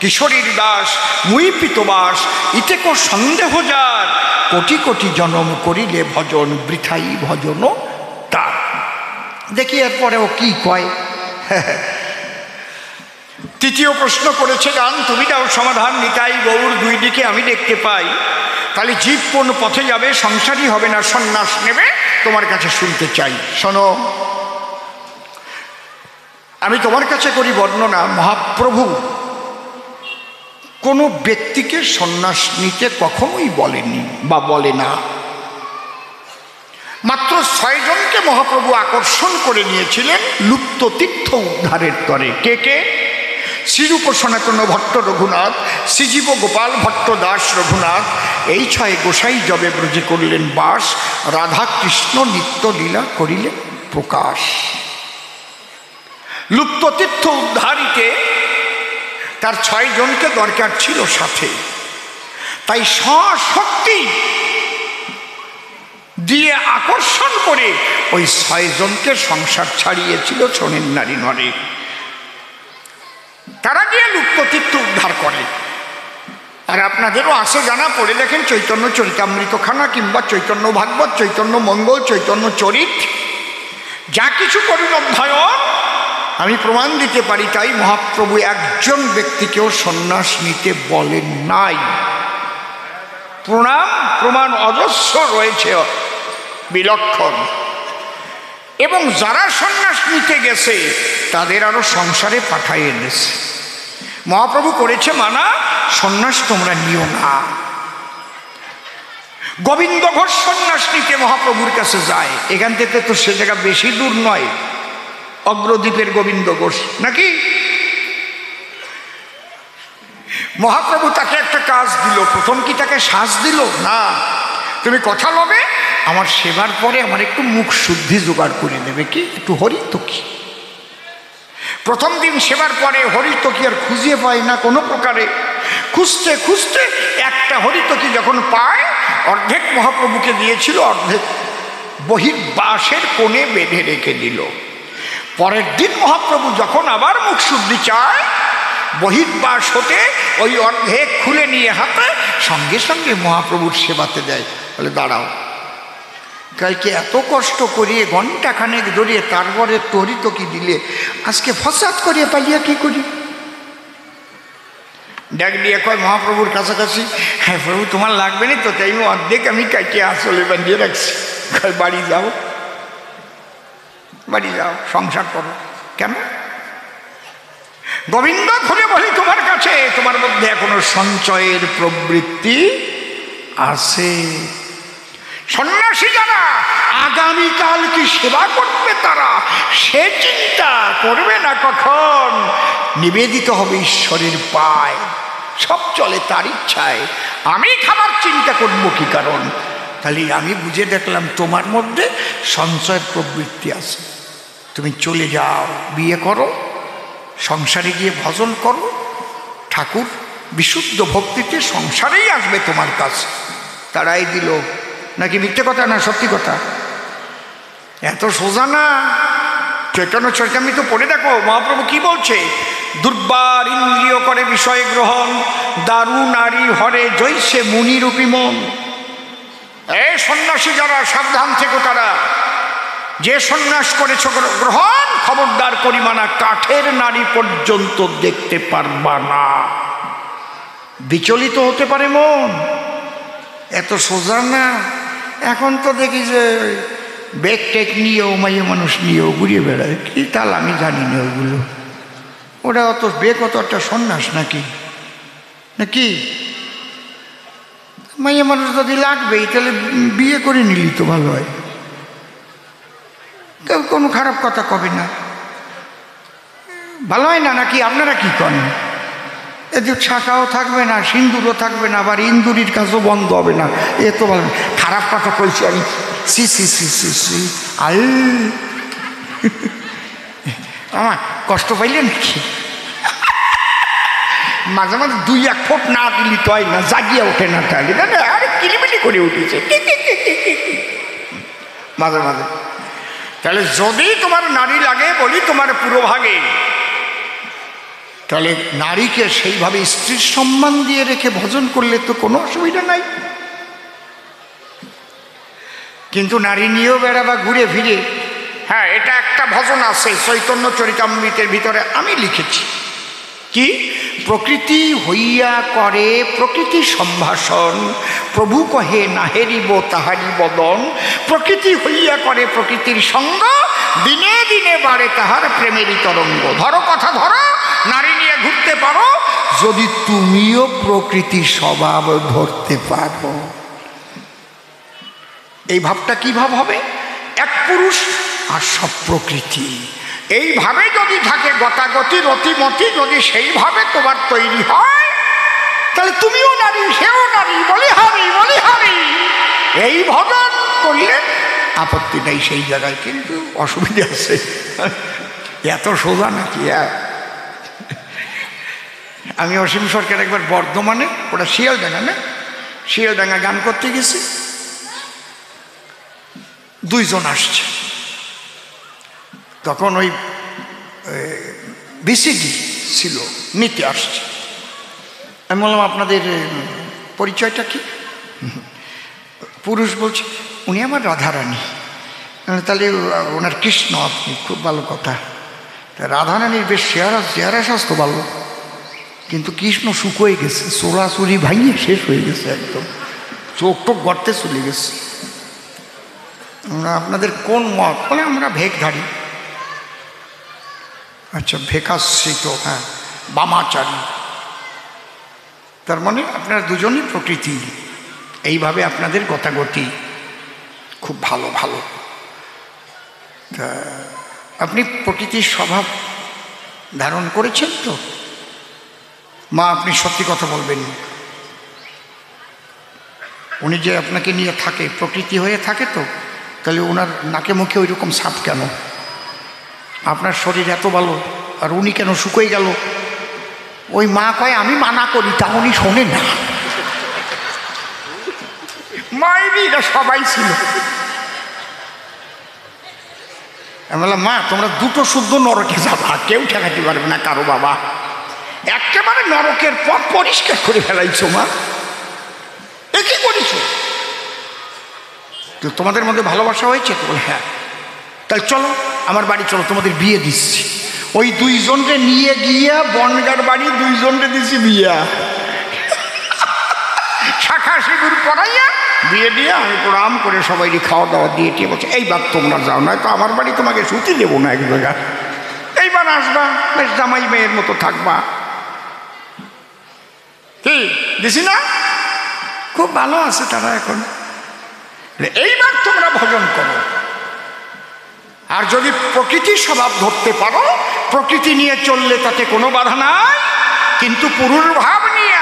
কিশোরীর দাস মুই পিতবাস ইতে কো সন্দেহ যার, কোটি কোটি জনম করিলে ভজন বৃথাই ভজন তার। দেখি এরপরেও কি কয়। তৃতীয় প্রশ্ন করেছে গান, তুমি দাও সমাধান নিতাই গৌর দুই দিকে আমি দেখতে পাই। তাহলে জীব কোন পথে যাবে, সংসারই হবে না সন্ন্যাস নেবে, তোমার কাছে শুনতে চাই। শোনো, আমি তোমার কাছে করি বর্ণনা। মহাপ্রভু কোনো ব্যক্তিকে সন্ন্যাস নিতে কখনোই বলেনি বা বলে না। মাত্র 6 জনকে মহাপ্রভু আকর্ষণ করে নিয়েছিলেন লুপ্ত তীর্থ উদ্ধারের তরে। কে কে? শ্রীরূপ সনাতন ভট্ট রঘুনাথ, শ্রীজীব গোপাল ভট্ট দাস রঘুনাথ, এই 6 গোসাই জবে ব্রজে করলেন বাস, রাধা কৃষ্ণ নিত্য লীলা করিলেন প্রকাশ। লুপ্ত তীর্থ উদ্ধারিতে তার 6 জনকে দরকার ছিল সাথে, তাই স্বশক্তি দিয়ে আকর্ষণ করে ওই 6 জনকে সংসার ছাড়িয়েছিল সোনের নারী নরে। তারা গিয়ে লুপ্ত তীর্থ উদ্ধার করে। আর আপনাদেরও আসে জানা, পড়ে দেখেন চৈতন্য চরিতামৃতখানা কিংবা চৈতন্য ভাগবত, চৈতন্য মঙ্গল, চৈতন্য চরিত, যা কিছু করেন অধ্যয়ন আমি প্রমাণ দিতে পারি। তাই মহাপ্রভু একজন ব্যক্তিকেও সন্ন্যাস নিতে বলেন নাই। প্রমাণ অজস্র রয়েছে বিলক্ষণ। এবং যারা সন্ন্যাস নিতে গেছে তাদের আরো সংসারে পাঠাইয়ে এনেছে। মহাপ্রভু করেছে মানা, সন্ন্যাস তোমরা নিও না। গোবিন্দ ঘোষ সন্ন্যাস নিতে মহাপ্রভুর কাছে যায়। এখান থেকে তো সে জায়গা বেশি দূর নয়, অগ্রদ্বীপের গোবিন্দ ঘোষ নাকি। মহাপ্রভু তাকে একটা কাজ দিল। প্রথম কি তাকে শ্বাস দিল? না, তুমি কথা লবে, আমার সেবার পরে আমার একটু মুখ শুদ্ধি জোগাড় করে দেবে, কি একটু হরিতকি। প্রথম দিন সেবার পরে হরিতকি আর খুঁজে পায় না কোনো প্রকারে। খুঁজতে খুঁজতে একটা হরিতকি যখন পায়, অর্ধেক মহাপ্রভুকে দিয়েছিল, অর্ধেক বহির্বাসের কোণে বেঁধে রেখে দিল। পরের দিন মহাপ্রভু যখন আবার মুখ শুদ্ধি চায়, বহির্বাস হতে ওই অর্ধেক খুলে নিয়ে হাতে সঙ্গে সঙ্গে মহাপ্রভুর সেবাতে দেয়। বলে দাঁড়াও, কালকে এত কষ্ট করিয়ে ঘণ্টাখানেক ধরিয়ে তারপরে তরিত কি দিলে, আজকে ফসাদ করিয়ে পাইয়া কি করি? ডাক দিয়ে কয় মহাপ্রভুর কাছাকাছি, হ্যাঁ প্রভু তোমার লাগবে না তো, তাই অর্ধেক আমি কাটিয়ে আসলে বাঁধিয়ে রাখছি। কয় বাড়ি যাও, বাড়ি যাও, সংসার করো। কেন? গোবিন্দ ধরে বলি তোমার কাছে, তোমার মধ্যে এখনো সঞ্চয়ের প্রবৃত্তি আছে। সন্ন্যাসী যারা আগামীকাল কি সেবা করবে তারা সে চিন্তা করবে না কখন। নিবেদিত হবে ঈশ্বরের পায়, সব চলে তার ইচ্ছায়। আমি খাবার চিন্তা করবো কি কারণ? তাহলে আমি বুঝে দেখলাম তোমার মধ্যে সঞ্চয়ের প্রবৃত্তি আছে। তুমি চলে যাও, বিয়ে করো, সংসারে গিয়ে ভজন করো, ঠাকুর বিশুদ্ধ ভক্তিতে সংসারেই আসবে তোমার কাছে। তারাই দিল নাকি মিথ্যে কথা না সত্যি কথা? এত সোজা না। চৈতন্য চরিতামৃত পড়ে দেখো মহাপ্রভু কি বলছে। দুর্বার ইন্দ্রিয় করে বিষয় গ্রহণ, দারু নারী হরে জৈসে মুনিরূপী মন। এই সন্ন্যাসী যারা, সাবধান থেকো। তারা যে সন্ন্যাস করেছ গ্রহণ, খবরদার করিমানা, কাঠের নারী পর্যন্ত দেখতে পারবা না। বিচলিত হতে পারে মন, এত সোজা না। এখন তো দেখি যে ব্যাগ টেক নিয়েও মাইয়ে মানুষ নিয়েও ঘুরিয়ে বেড়ায়, কি তাল আমি জানি না ওগুলো। ওটা অত বেগ, অত একটা সন্ন্যাস নাকি? নাকি মাইয়ে মানুষ যদি লাগবেই তাহলে বিয়ে করে নিলি তো ভালো হয়, কেউ কোনো খারাপ কথা কবে না, ভালো হয় না নাকি? আপনারা কি করেন? এদের ছাকাও থাকবে না, সিন্দুরও থাকবে না, আবার ইন্দুরির কাজও বন্ধ হবে না। এ তো বলেন খারাপ কথা কইছি আমি। সি সি সি সি সি আল আমার কষ্ট পাইলে নাকি? মাঝে মাঝে 2-1 ফুট না দিলি তো হয় না, জাগিয়া ওঠে না তাহলে আরে কিলিমিলি করে উঠেছে মাঝে মাঝে। তাহলে যদি তোমার নারী লাগে বলি তোমার পুরো ভাগে, তাহলে নারীকে সেইভাবে স্ত্রীর সম্মান দিয়ে রেখে ভজন করলে তো কোনো অসুবিধা নাই। কিন্তু নারী নিয়েও বেড়াবা ঘুরে ফিরে। হ্যাঁ, এটা একটা ভজন আছে চৈতন্য চরিতামৃতের ভিতরে আমি লিখেছি, কি প্রকৃতি হইয়া করে প্রকৃতি সম্ভাষণ, প্রভু কহে নাহেরিব তাহারি বদন। প্রকৃতি হইয়া করে প্রকৃতির সঙ্গ, দিনে দিনে বাড়ে তাহার প্রেমেরই তরঙ্গ। ধরো কথা ধরো, নারী নিয়ে ঘুরতে পারো যদি তুমিও প্রকৃতির স্বভাব ধরতে পারো। এই ভাবটা কি ভাব হবে? এক পুরুষ আর সব প্রকৃতি, এইভাবে যদি থাকে গতাগতি রতিমতি, যদি সেইভাবে তোমার তৈরি হয় তাহলে তুমিও নারী সেও নারী, বলি হারি বলি হারি। এই ভজন করলে আপত্তি নেই সেই জায়গায়, কিন্তু অসুবিধা আছে। এত সোজা নাকি? আমি অসীম সরকার একবার বর্ধমানে, ওটা শিয়ালডাঙ্গা না, শিয়ালডাঙ্গা গান করতে গেছি। 2 জন আসছে, তখন ওই বিসিডি ছিল, নিতে আসছে। আমি বললাম আপনাদের পরিচয়টা কি? পুরুষ বলছে উনি আমার রাধারানী। তাহলে ওনার কৃষ্ণ আপনি, খুব ভালো কথা। রাধারানীর বেশ চেহারা স্বাস্থ্য ভালো, কিন্তু কৃষ্ণ শুকোয় গেছে, চোরাচুরি ভাঙিয়ে শেষ হয়ে গেছে, একদম চোখ টোক গর্তে চলে গেছে। আপনাদের কোন মত? বলে আমরা ভেকধারী। আচ্ছা, ভেকাশ্রিত, হ্যাঁ, বামাচারী। তার মানে আপনারা দুজনই প্রকৃতি, এইভাবে আপনাদের গতাগতি খুব ভালো ভালো। তা আপনি প্রকৃতির স্বভাব ধারণ করেছেন তো? মা, আপনি সত্যি কথা বলবেন, উনি যে আপনাকে নিয়ে থাকে প্রকৃতি হয়ে থাকে তো, তাহলে ওনার নাকে মুখে ওই রকম ছাপ কেন? আপনার শরীর এত ভালো আর উনি কেন শুকিয়ে গেল? ওই মা কয় আমি মানা করি, তা উনি শোনেন না। মায়েরা সবাই ছিল। আমি বললাম মা, তোমরা 2টো শুদ্ধ নরকে যাবা, কেউ ঠেকাতে পারবে না কারো বাবা। একেবারে নরকের পথ পরিষ্কার করে ফেলাইছো মা, এ কি করেছো? তো তোমাদের মধ্যে ভালোবাসা হয়েছে তো? হ্যাঁ, তাহলে চলো আমার বাড়ি চলো, তোমাদের বিয়ে দিচ্ছি। ওই 2 জনকে নিয়ে গিয়া বনগার বাড়ি 2 জনকে দিচ্ছি বিয়া, শাখা সিঁদুর পরাইয়া বিয়ে দিয়ে আমি প্রণাম করে সবাইকে খাওয়া দাওয়া দিয়ে টিয়ে বলছে এইবার তোমরা যাও, নয় তো আমার বাড়ি তোমাকে শুতে দেবো না এক জায়গা। এইবার আসবা, বেশ জামাই মেয়ের মতো থাকবা। কি দিছি না? খুব ভালো আছে তারা এখন। এইবার তোমরা ভজন করো। আর যদি প্রকৃতির স্বভাব ধরতে পারো, প্রকৃতি নিয়ে চললে তাতে কোনো বাধা নাই, কিন্তু পুরুষ ভাব নিয়ে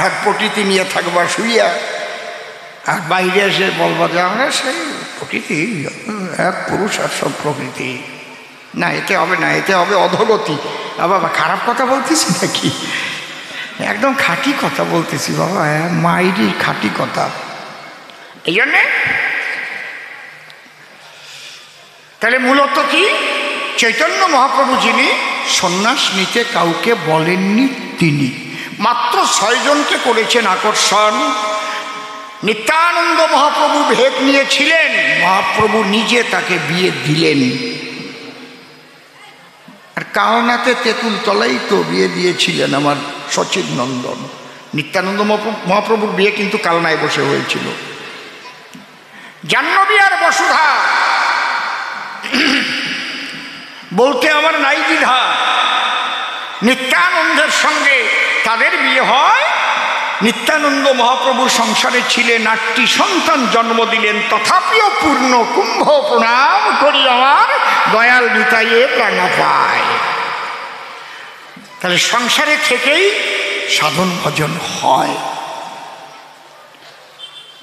আর প্রকৃতি নিয়ে থাকবা শুইয়া, আর বাইরে এসে বলবা যে আমরা সেই প্রকৃতি, এক পুরুষ আর সব প্রকৃতি। না, এতে হবে না, এতে হবে অধোগতি। বাবা খারাপ কথা বলতেছি নাকি? একদম খাঁটি কথা বলতেছি বাবা, মায়েরই খাঁটি কথা। এই জন্যে তাহলে মূলত কি, চৈতন্য মহাপ্রভু যিনি সন্ন্যাস নিতে কাউকে বলেননি, তিনি মাত্র 6 জনকে করেছেন আকর্ষণ। নিত্যানন্দ মহাপ্রভু ভেদ নিয়েছিলেন, মহাপ্রভু নিজে তাকে বিয়ে দিলেন। আর কালনাতে তেঁতুল তলাই তো বিয়ে দিয়েছিলেন আমার সচিব নন্দন। নিত্যানন্দ মহাপ্রভুর বিয়ে কিন্তু কালনায় বসে হয়েছিল। জাহ্নবী আর বসুধা বলতে আমার নাই দ্বিধা, নিত্যানন্দের সঙ্গে তাদের বিয়ে হয়। নিত্যানন্দ মহাপ্রভু সংসারে ছিলেন 8টি সন্তান জন্ম দিলেন, তথাপিও পূর্ণ কুম্ভ প্রণাম করি আমার দয়াল নিতাইয়ে প্রাণা পায়। তাহলে সংসারে থেকেই সাধন ভজন হয়।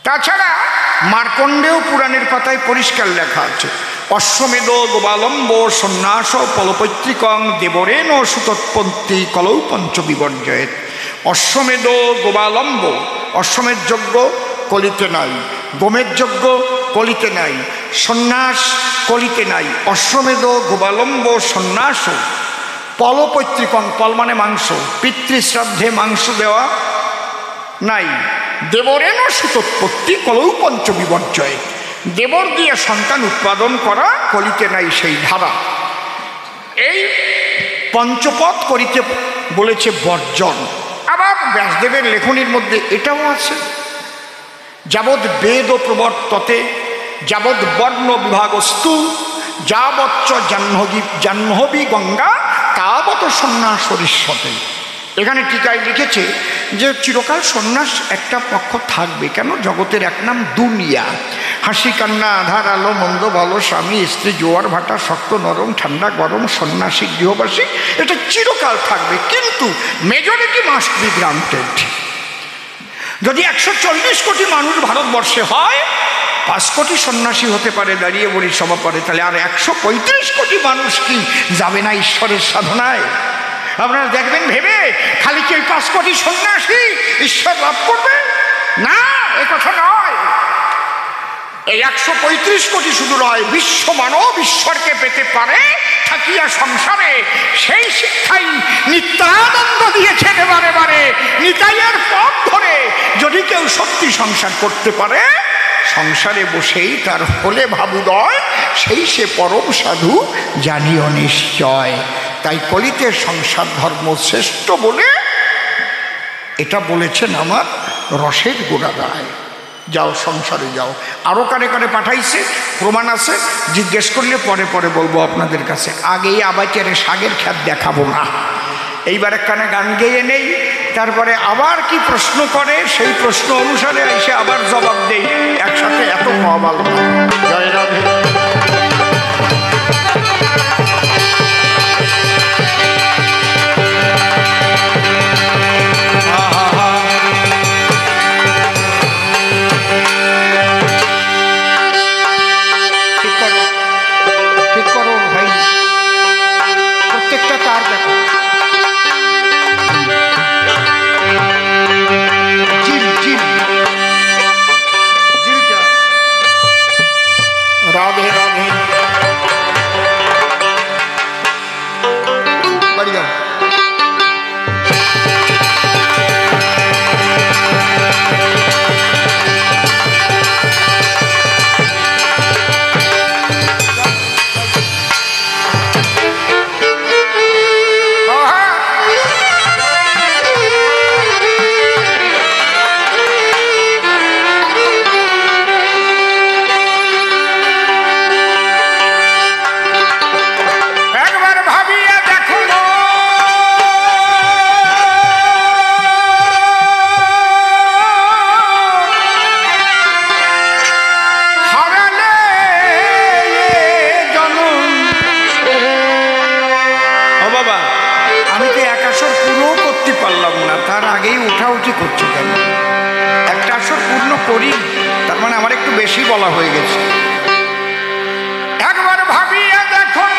তাছাড়া মার্কণ্ডেয় পুরাণের পাতায় পরিষ্কার লেখা আছে, অশ্বমেধ গোবালম্ব সন্ন্যাস ফলপৈতৃকং দেবরেণ সুতৎপন্থী কলৌ পঞ্চ বিবর্জয়েত। অশ্বমেধ গোবালম্ব, অশ্বমেধ যজ্ঞ কলিতে নাই, গোমের যজ্ঞ কলিতে নাই, সন্ন্যাস কলিতে নাই। অশ্বমেধ গোবালম্ব সন্ন্যাস ফলপৈতৃকং, ফল মানে মাংস, পিতৃশ্রাদ্ধে মাংস দেওয়া নাই। দেবরেণ সুতৎপত্তি কলৌ পঞ্চ বিবর্জয়েত, দেবর দিয়ে সন্তান উৎপাদন করা কলিতে নাই সেই ধারা। এই পঞ্চপদ করিতে বলেছে বর্জন। আবার ব্যাসদেবের লেখনীর মধ্যে এটাও আছে, যাবৎ বেদ প্রবর্ততে যাবৎ বর্ণ বিভাগস্তু যাবচ্চ জাহ্নবী গঙ্গা তাবৎ সন্ন্যাসরিষ্যতে। এখানে টিকায় লিখেছে যে চিরকাল সন্ন্যাস একটা পক্ষ থাকবে। কেন? জগতের এক নাম দুনিয়া। হাসি কান্না আধার আলো মন্দ ভালো স্বামী স্ত্রী জোয়ার ভাটা শক্ত নরম ঠান্ডা গরম সন্ন্যাসী গৃহবাসী, এটা চিরকাল থাকবে। কিন্তু মেজরিটি মাস্ট বি গ্রান্টেড। যদি 140 কোটি মানুষ ভারতবর্ষে হয়, 5 কোটি সন্ন্যাসী হতে পারে, দাঁড়িয়ে বলি সভা পারে, তাহলে আর 135 কোটি মানুষ কি যাবে না ঈশ্বরের সাধনায়? আপনারা দেখবেন ভেবে খালি কি 5 কোটি সন্ন্যাসী ঈশ্বর লাভ করবে? না, এ কথা নয়। এই 135 কোটি শুধু নয়, বিশ্ব মানব ঈশ্বরকে পেতে পারে থাকিয়া সংসারে। সেই শিক্ষাই নিত্যানন্দ দিয়েছেন বারে বারে। নিতাইয়ের পথ ধরে যদি কেউ সত্যি সংসার করতে পারে, সংসারে বসেই তার হলে ভাবুদয়, সেই সে পরম সাধু জানিও নিশ্চয়। তাই কলিতে সংসার ধর্ম শ্রেষ্ঠ বলে এটা বলেছেন আমার রসের গোড়া রায়। যাও সংসারে যাও। আরও কারে কারে পাঠাইছে প্রমাণ আছে, জিজ্ঞেস করলে পরে পরে বলবো আপনাদের কাছে। আগেই আবাচারে শাগের খ্যাত দেখাবো না। এইবার একখানে গান গেয়ে নেই, তারপরে আবার কি প্রশ্ন করে সেই প্রশ্ন অনুসারে এসে আবার জবাব দেই। একসাথে এত পাওয়া জয় রাধে। राधे राधे बढ़िया। বলা হয়ে গেছে। একবার ভাবিয়া দেখো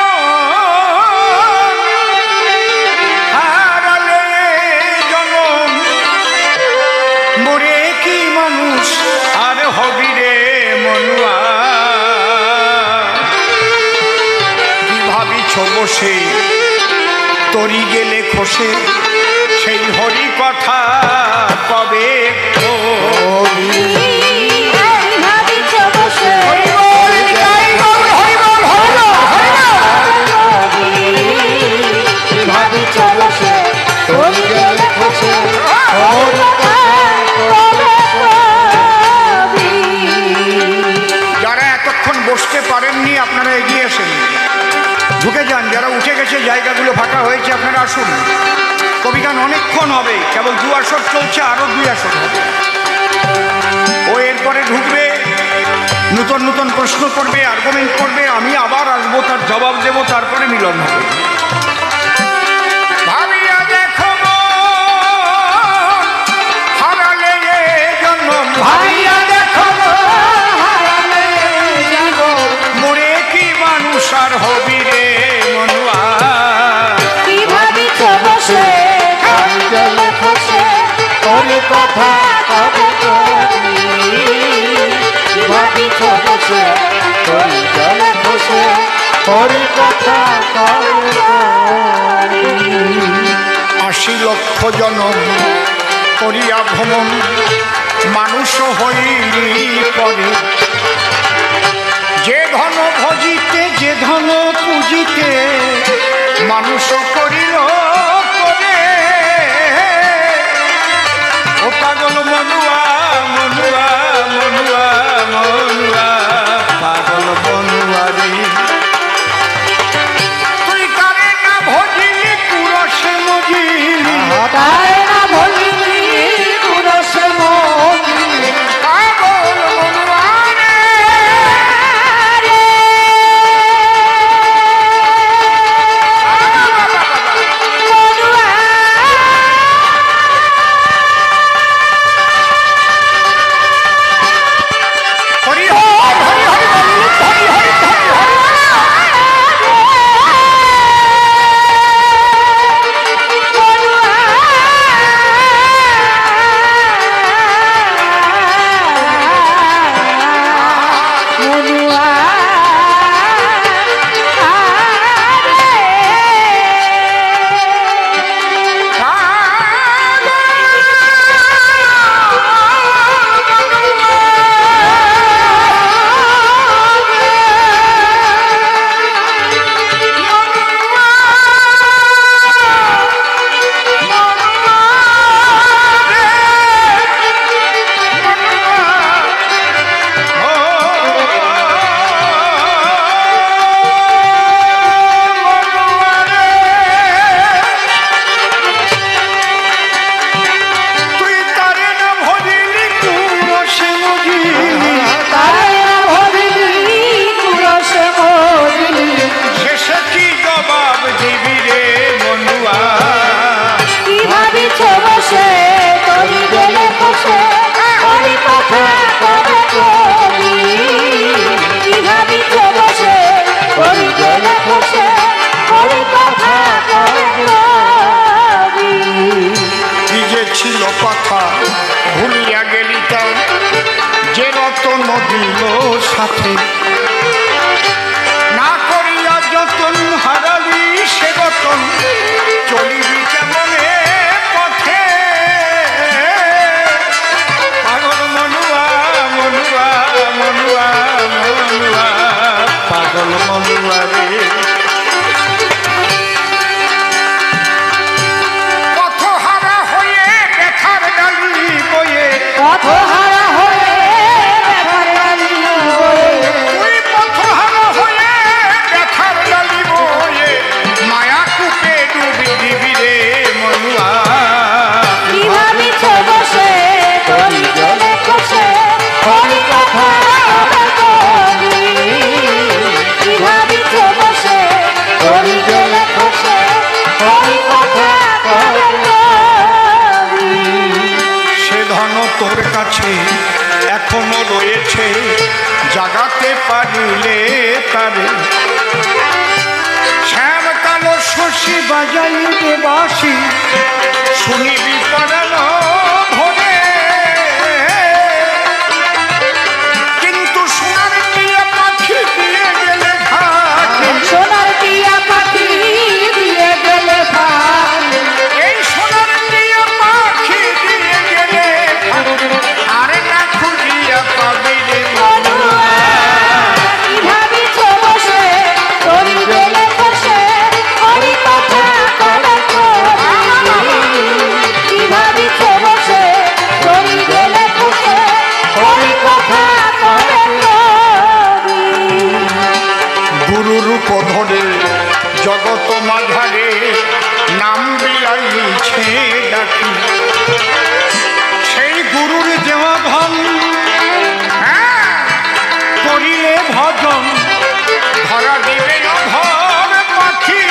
হারালে জনম মরে কি মানুষ আর হবি রে মনুয়া, কি ভাবিছ বসে তরি গেলে খসে সেই হরি কথা কবে যারা এতক্ষণ বসতে পারেননি আপনারা এগিয়ে আসেন, ঢুকে যান। যারা উঠে গেছে জায়গাগুলো ফাঁকা হয়েছে আপনারা আসুন। কবিগান অনেকক্ষণ হবে, কেবল 2 আসর চলছে, আরো 2 আসর হবে। ও এরপরে ঢুকবে, নূতন নূতন প্রশ্ন করবে, আর্গুমেন্ট করবে, আমি আবার আসবো, তার জবাব দেবো, তারপরে মিলন হবে। ভাবিয়া হরি কথা কবে কবি ৮০ লক্ষ জনম করিয়া ভ্রমণ মানুষ হইলি পরে যে ধন ভজিতে যে ধন পুজিতে মানুষ করিল করে ও পাগল মনুয়া মনুয়া মনুয়া মনুয়া পাগল মনুয়া রে তুই কারে না ভজিলি পুরসে মজিলি তাই না ভজিলি পুরসে মজিলি পাগল মনুয়া রে হরি হরি হরি হরি হরি হরি হরি হরি ছিল কথা ভুলিয়া গেলি তা যে রতন দিল সাথে না করিয়া যতন হারালি সে রতন চলিবি কেমনে পথে পাগল মনুয়া মনুয়া মনুয়া মনুয়া পাগল মনুয়া রে পথহারা হয়ে ব্যথার ডালি বয়ে তুই পথহারা হয়ে ব্যথার ডালি বয়ে মায়া কূপে ডুবি দিবি রে মনুয়া কিভাবে বসে তোরি গেলে খসে হরি কথা কবে কবি কিভাবে বসে তোরি গেলে খসে হরি কথা কবে কবি সে ধন তোর কাছে এখনো রয়েছে জাগাতে পারিলে তারে শ্যাম কালো শশী বাজাইবে বাঁশি শুনিবি পড়ানো ভোরে কিন্তু সোনার টিয়া পাখি দিয়ে গেলে ঘাটে সোনার টিয়া পাখি দিয়ে গেলে ভাই এই সোনার টিয়া পাখি দিয়ে গেলে আরে না খুঁজিয়া পাবি রে মনুয়া কিভাবে বসে তোরি গেলে খসে হরি কথা কবে কবি কিভাবে বসে তোরি গেলে খসে হরি কথা কবে কবি গুরুর ধরে জগত মাঝারে নাম বিলাইছে ডাকি সেই গুরুর দেওয়া ধন করিলে ভজন ধরা দিবে অধম পাখি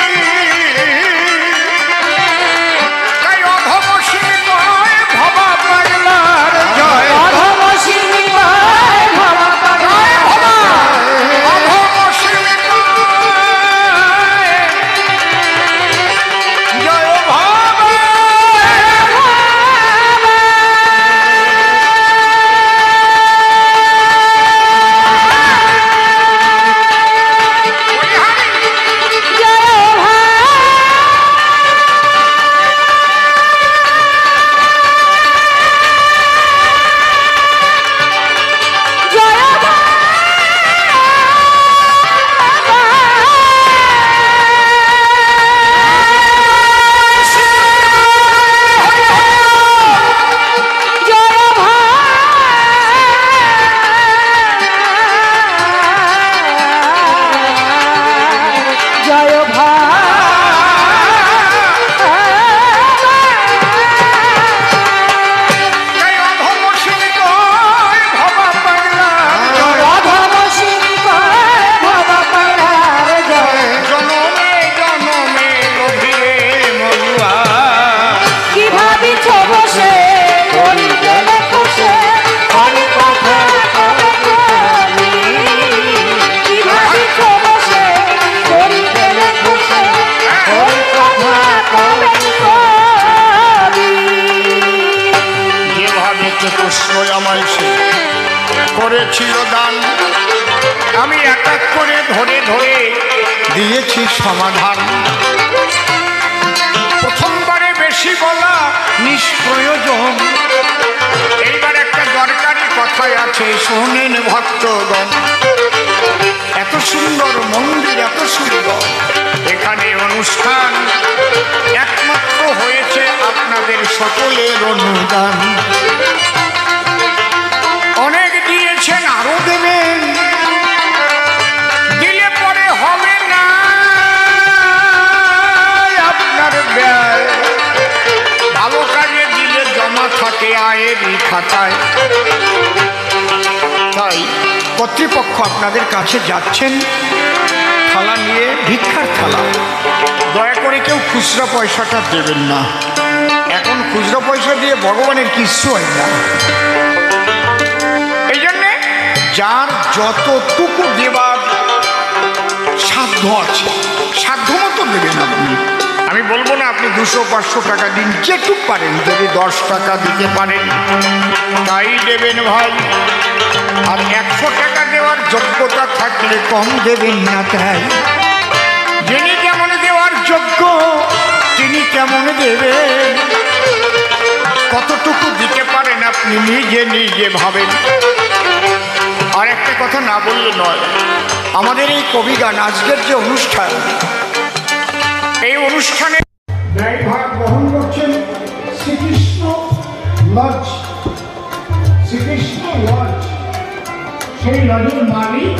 তাই অধম শিল্পায় ভবা পাগলার জয় অধম শিল্পায় ভবা পাগলার জয়। অধম শিল্পায় করেছিল দান, আমি এক এক করে ধরে ধরে দিয়েছি সমাধান। প্রথমবারে বেশি বলা নিষ্প্রয়োজন, এইবার একটা দরকারি কথাই আছে, শোনেন ভক্তগণ। এত সুন্দর মন্দির, এত সুন্দর এখানে অনুষ্ঠান, একমাত্র হয়েছে আপনাদের সকলের অনুদান। অনেক দিয়েছেন, আরো দেবেন, দিলে পরে হবে না আপনার ব্যয়। ভালো কাজে দিলে জমা থাকে আয়েরই খাতায়। তাই কর্তৃপক্ষ আপনাদের কাছে যাচ্ছেন থালা নিয়ে, ভিক্ষার থালা। দয়া করে কেউ খুচরা পয়সাটা দেবেন না, এখন খুচরা পয়সা দিয়ে ভগবানের কিচ্ছু হয় না। এই জন্যে যার যতটুকু দেবার সাধ্য আছে সাধ্য মতো দেবেন আপনি। আমি বলবো না আপনি 200-500 টাকা দিন, যেটুকু পারেন। যদি 10 টাকা দিতে পারেন তাই দেবেন ভাই। আর 100 টাকা দেওয়ার যোগ্যতা থাকলে কম দেবেন না। তাই যিনি কেমন দেওয়ার যোগ্য তিনি কেমন দেবেন, কতটুকু দিতে পারেন আপনি নিজে নিজে ভাবেন। আর একটা কথা না বললে নয়, আমাদের এই কবি গান আজকের যে অনুষ্ঠান, এই অনুষ্ঠানে ব্যয়ভার বহন করছেন শ্রীকৃষ্ণ লজ। শ্রীকৃষ্ণ লজ, সেই লজের মালিক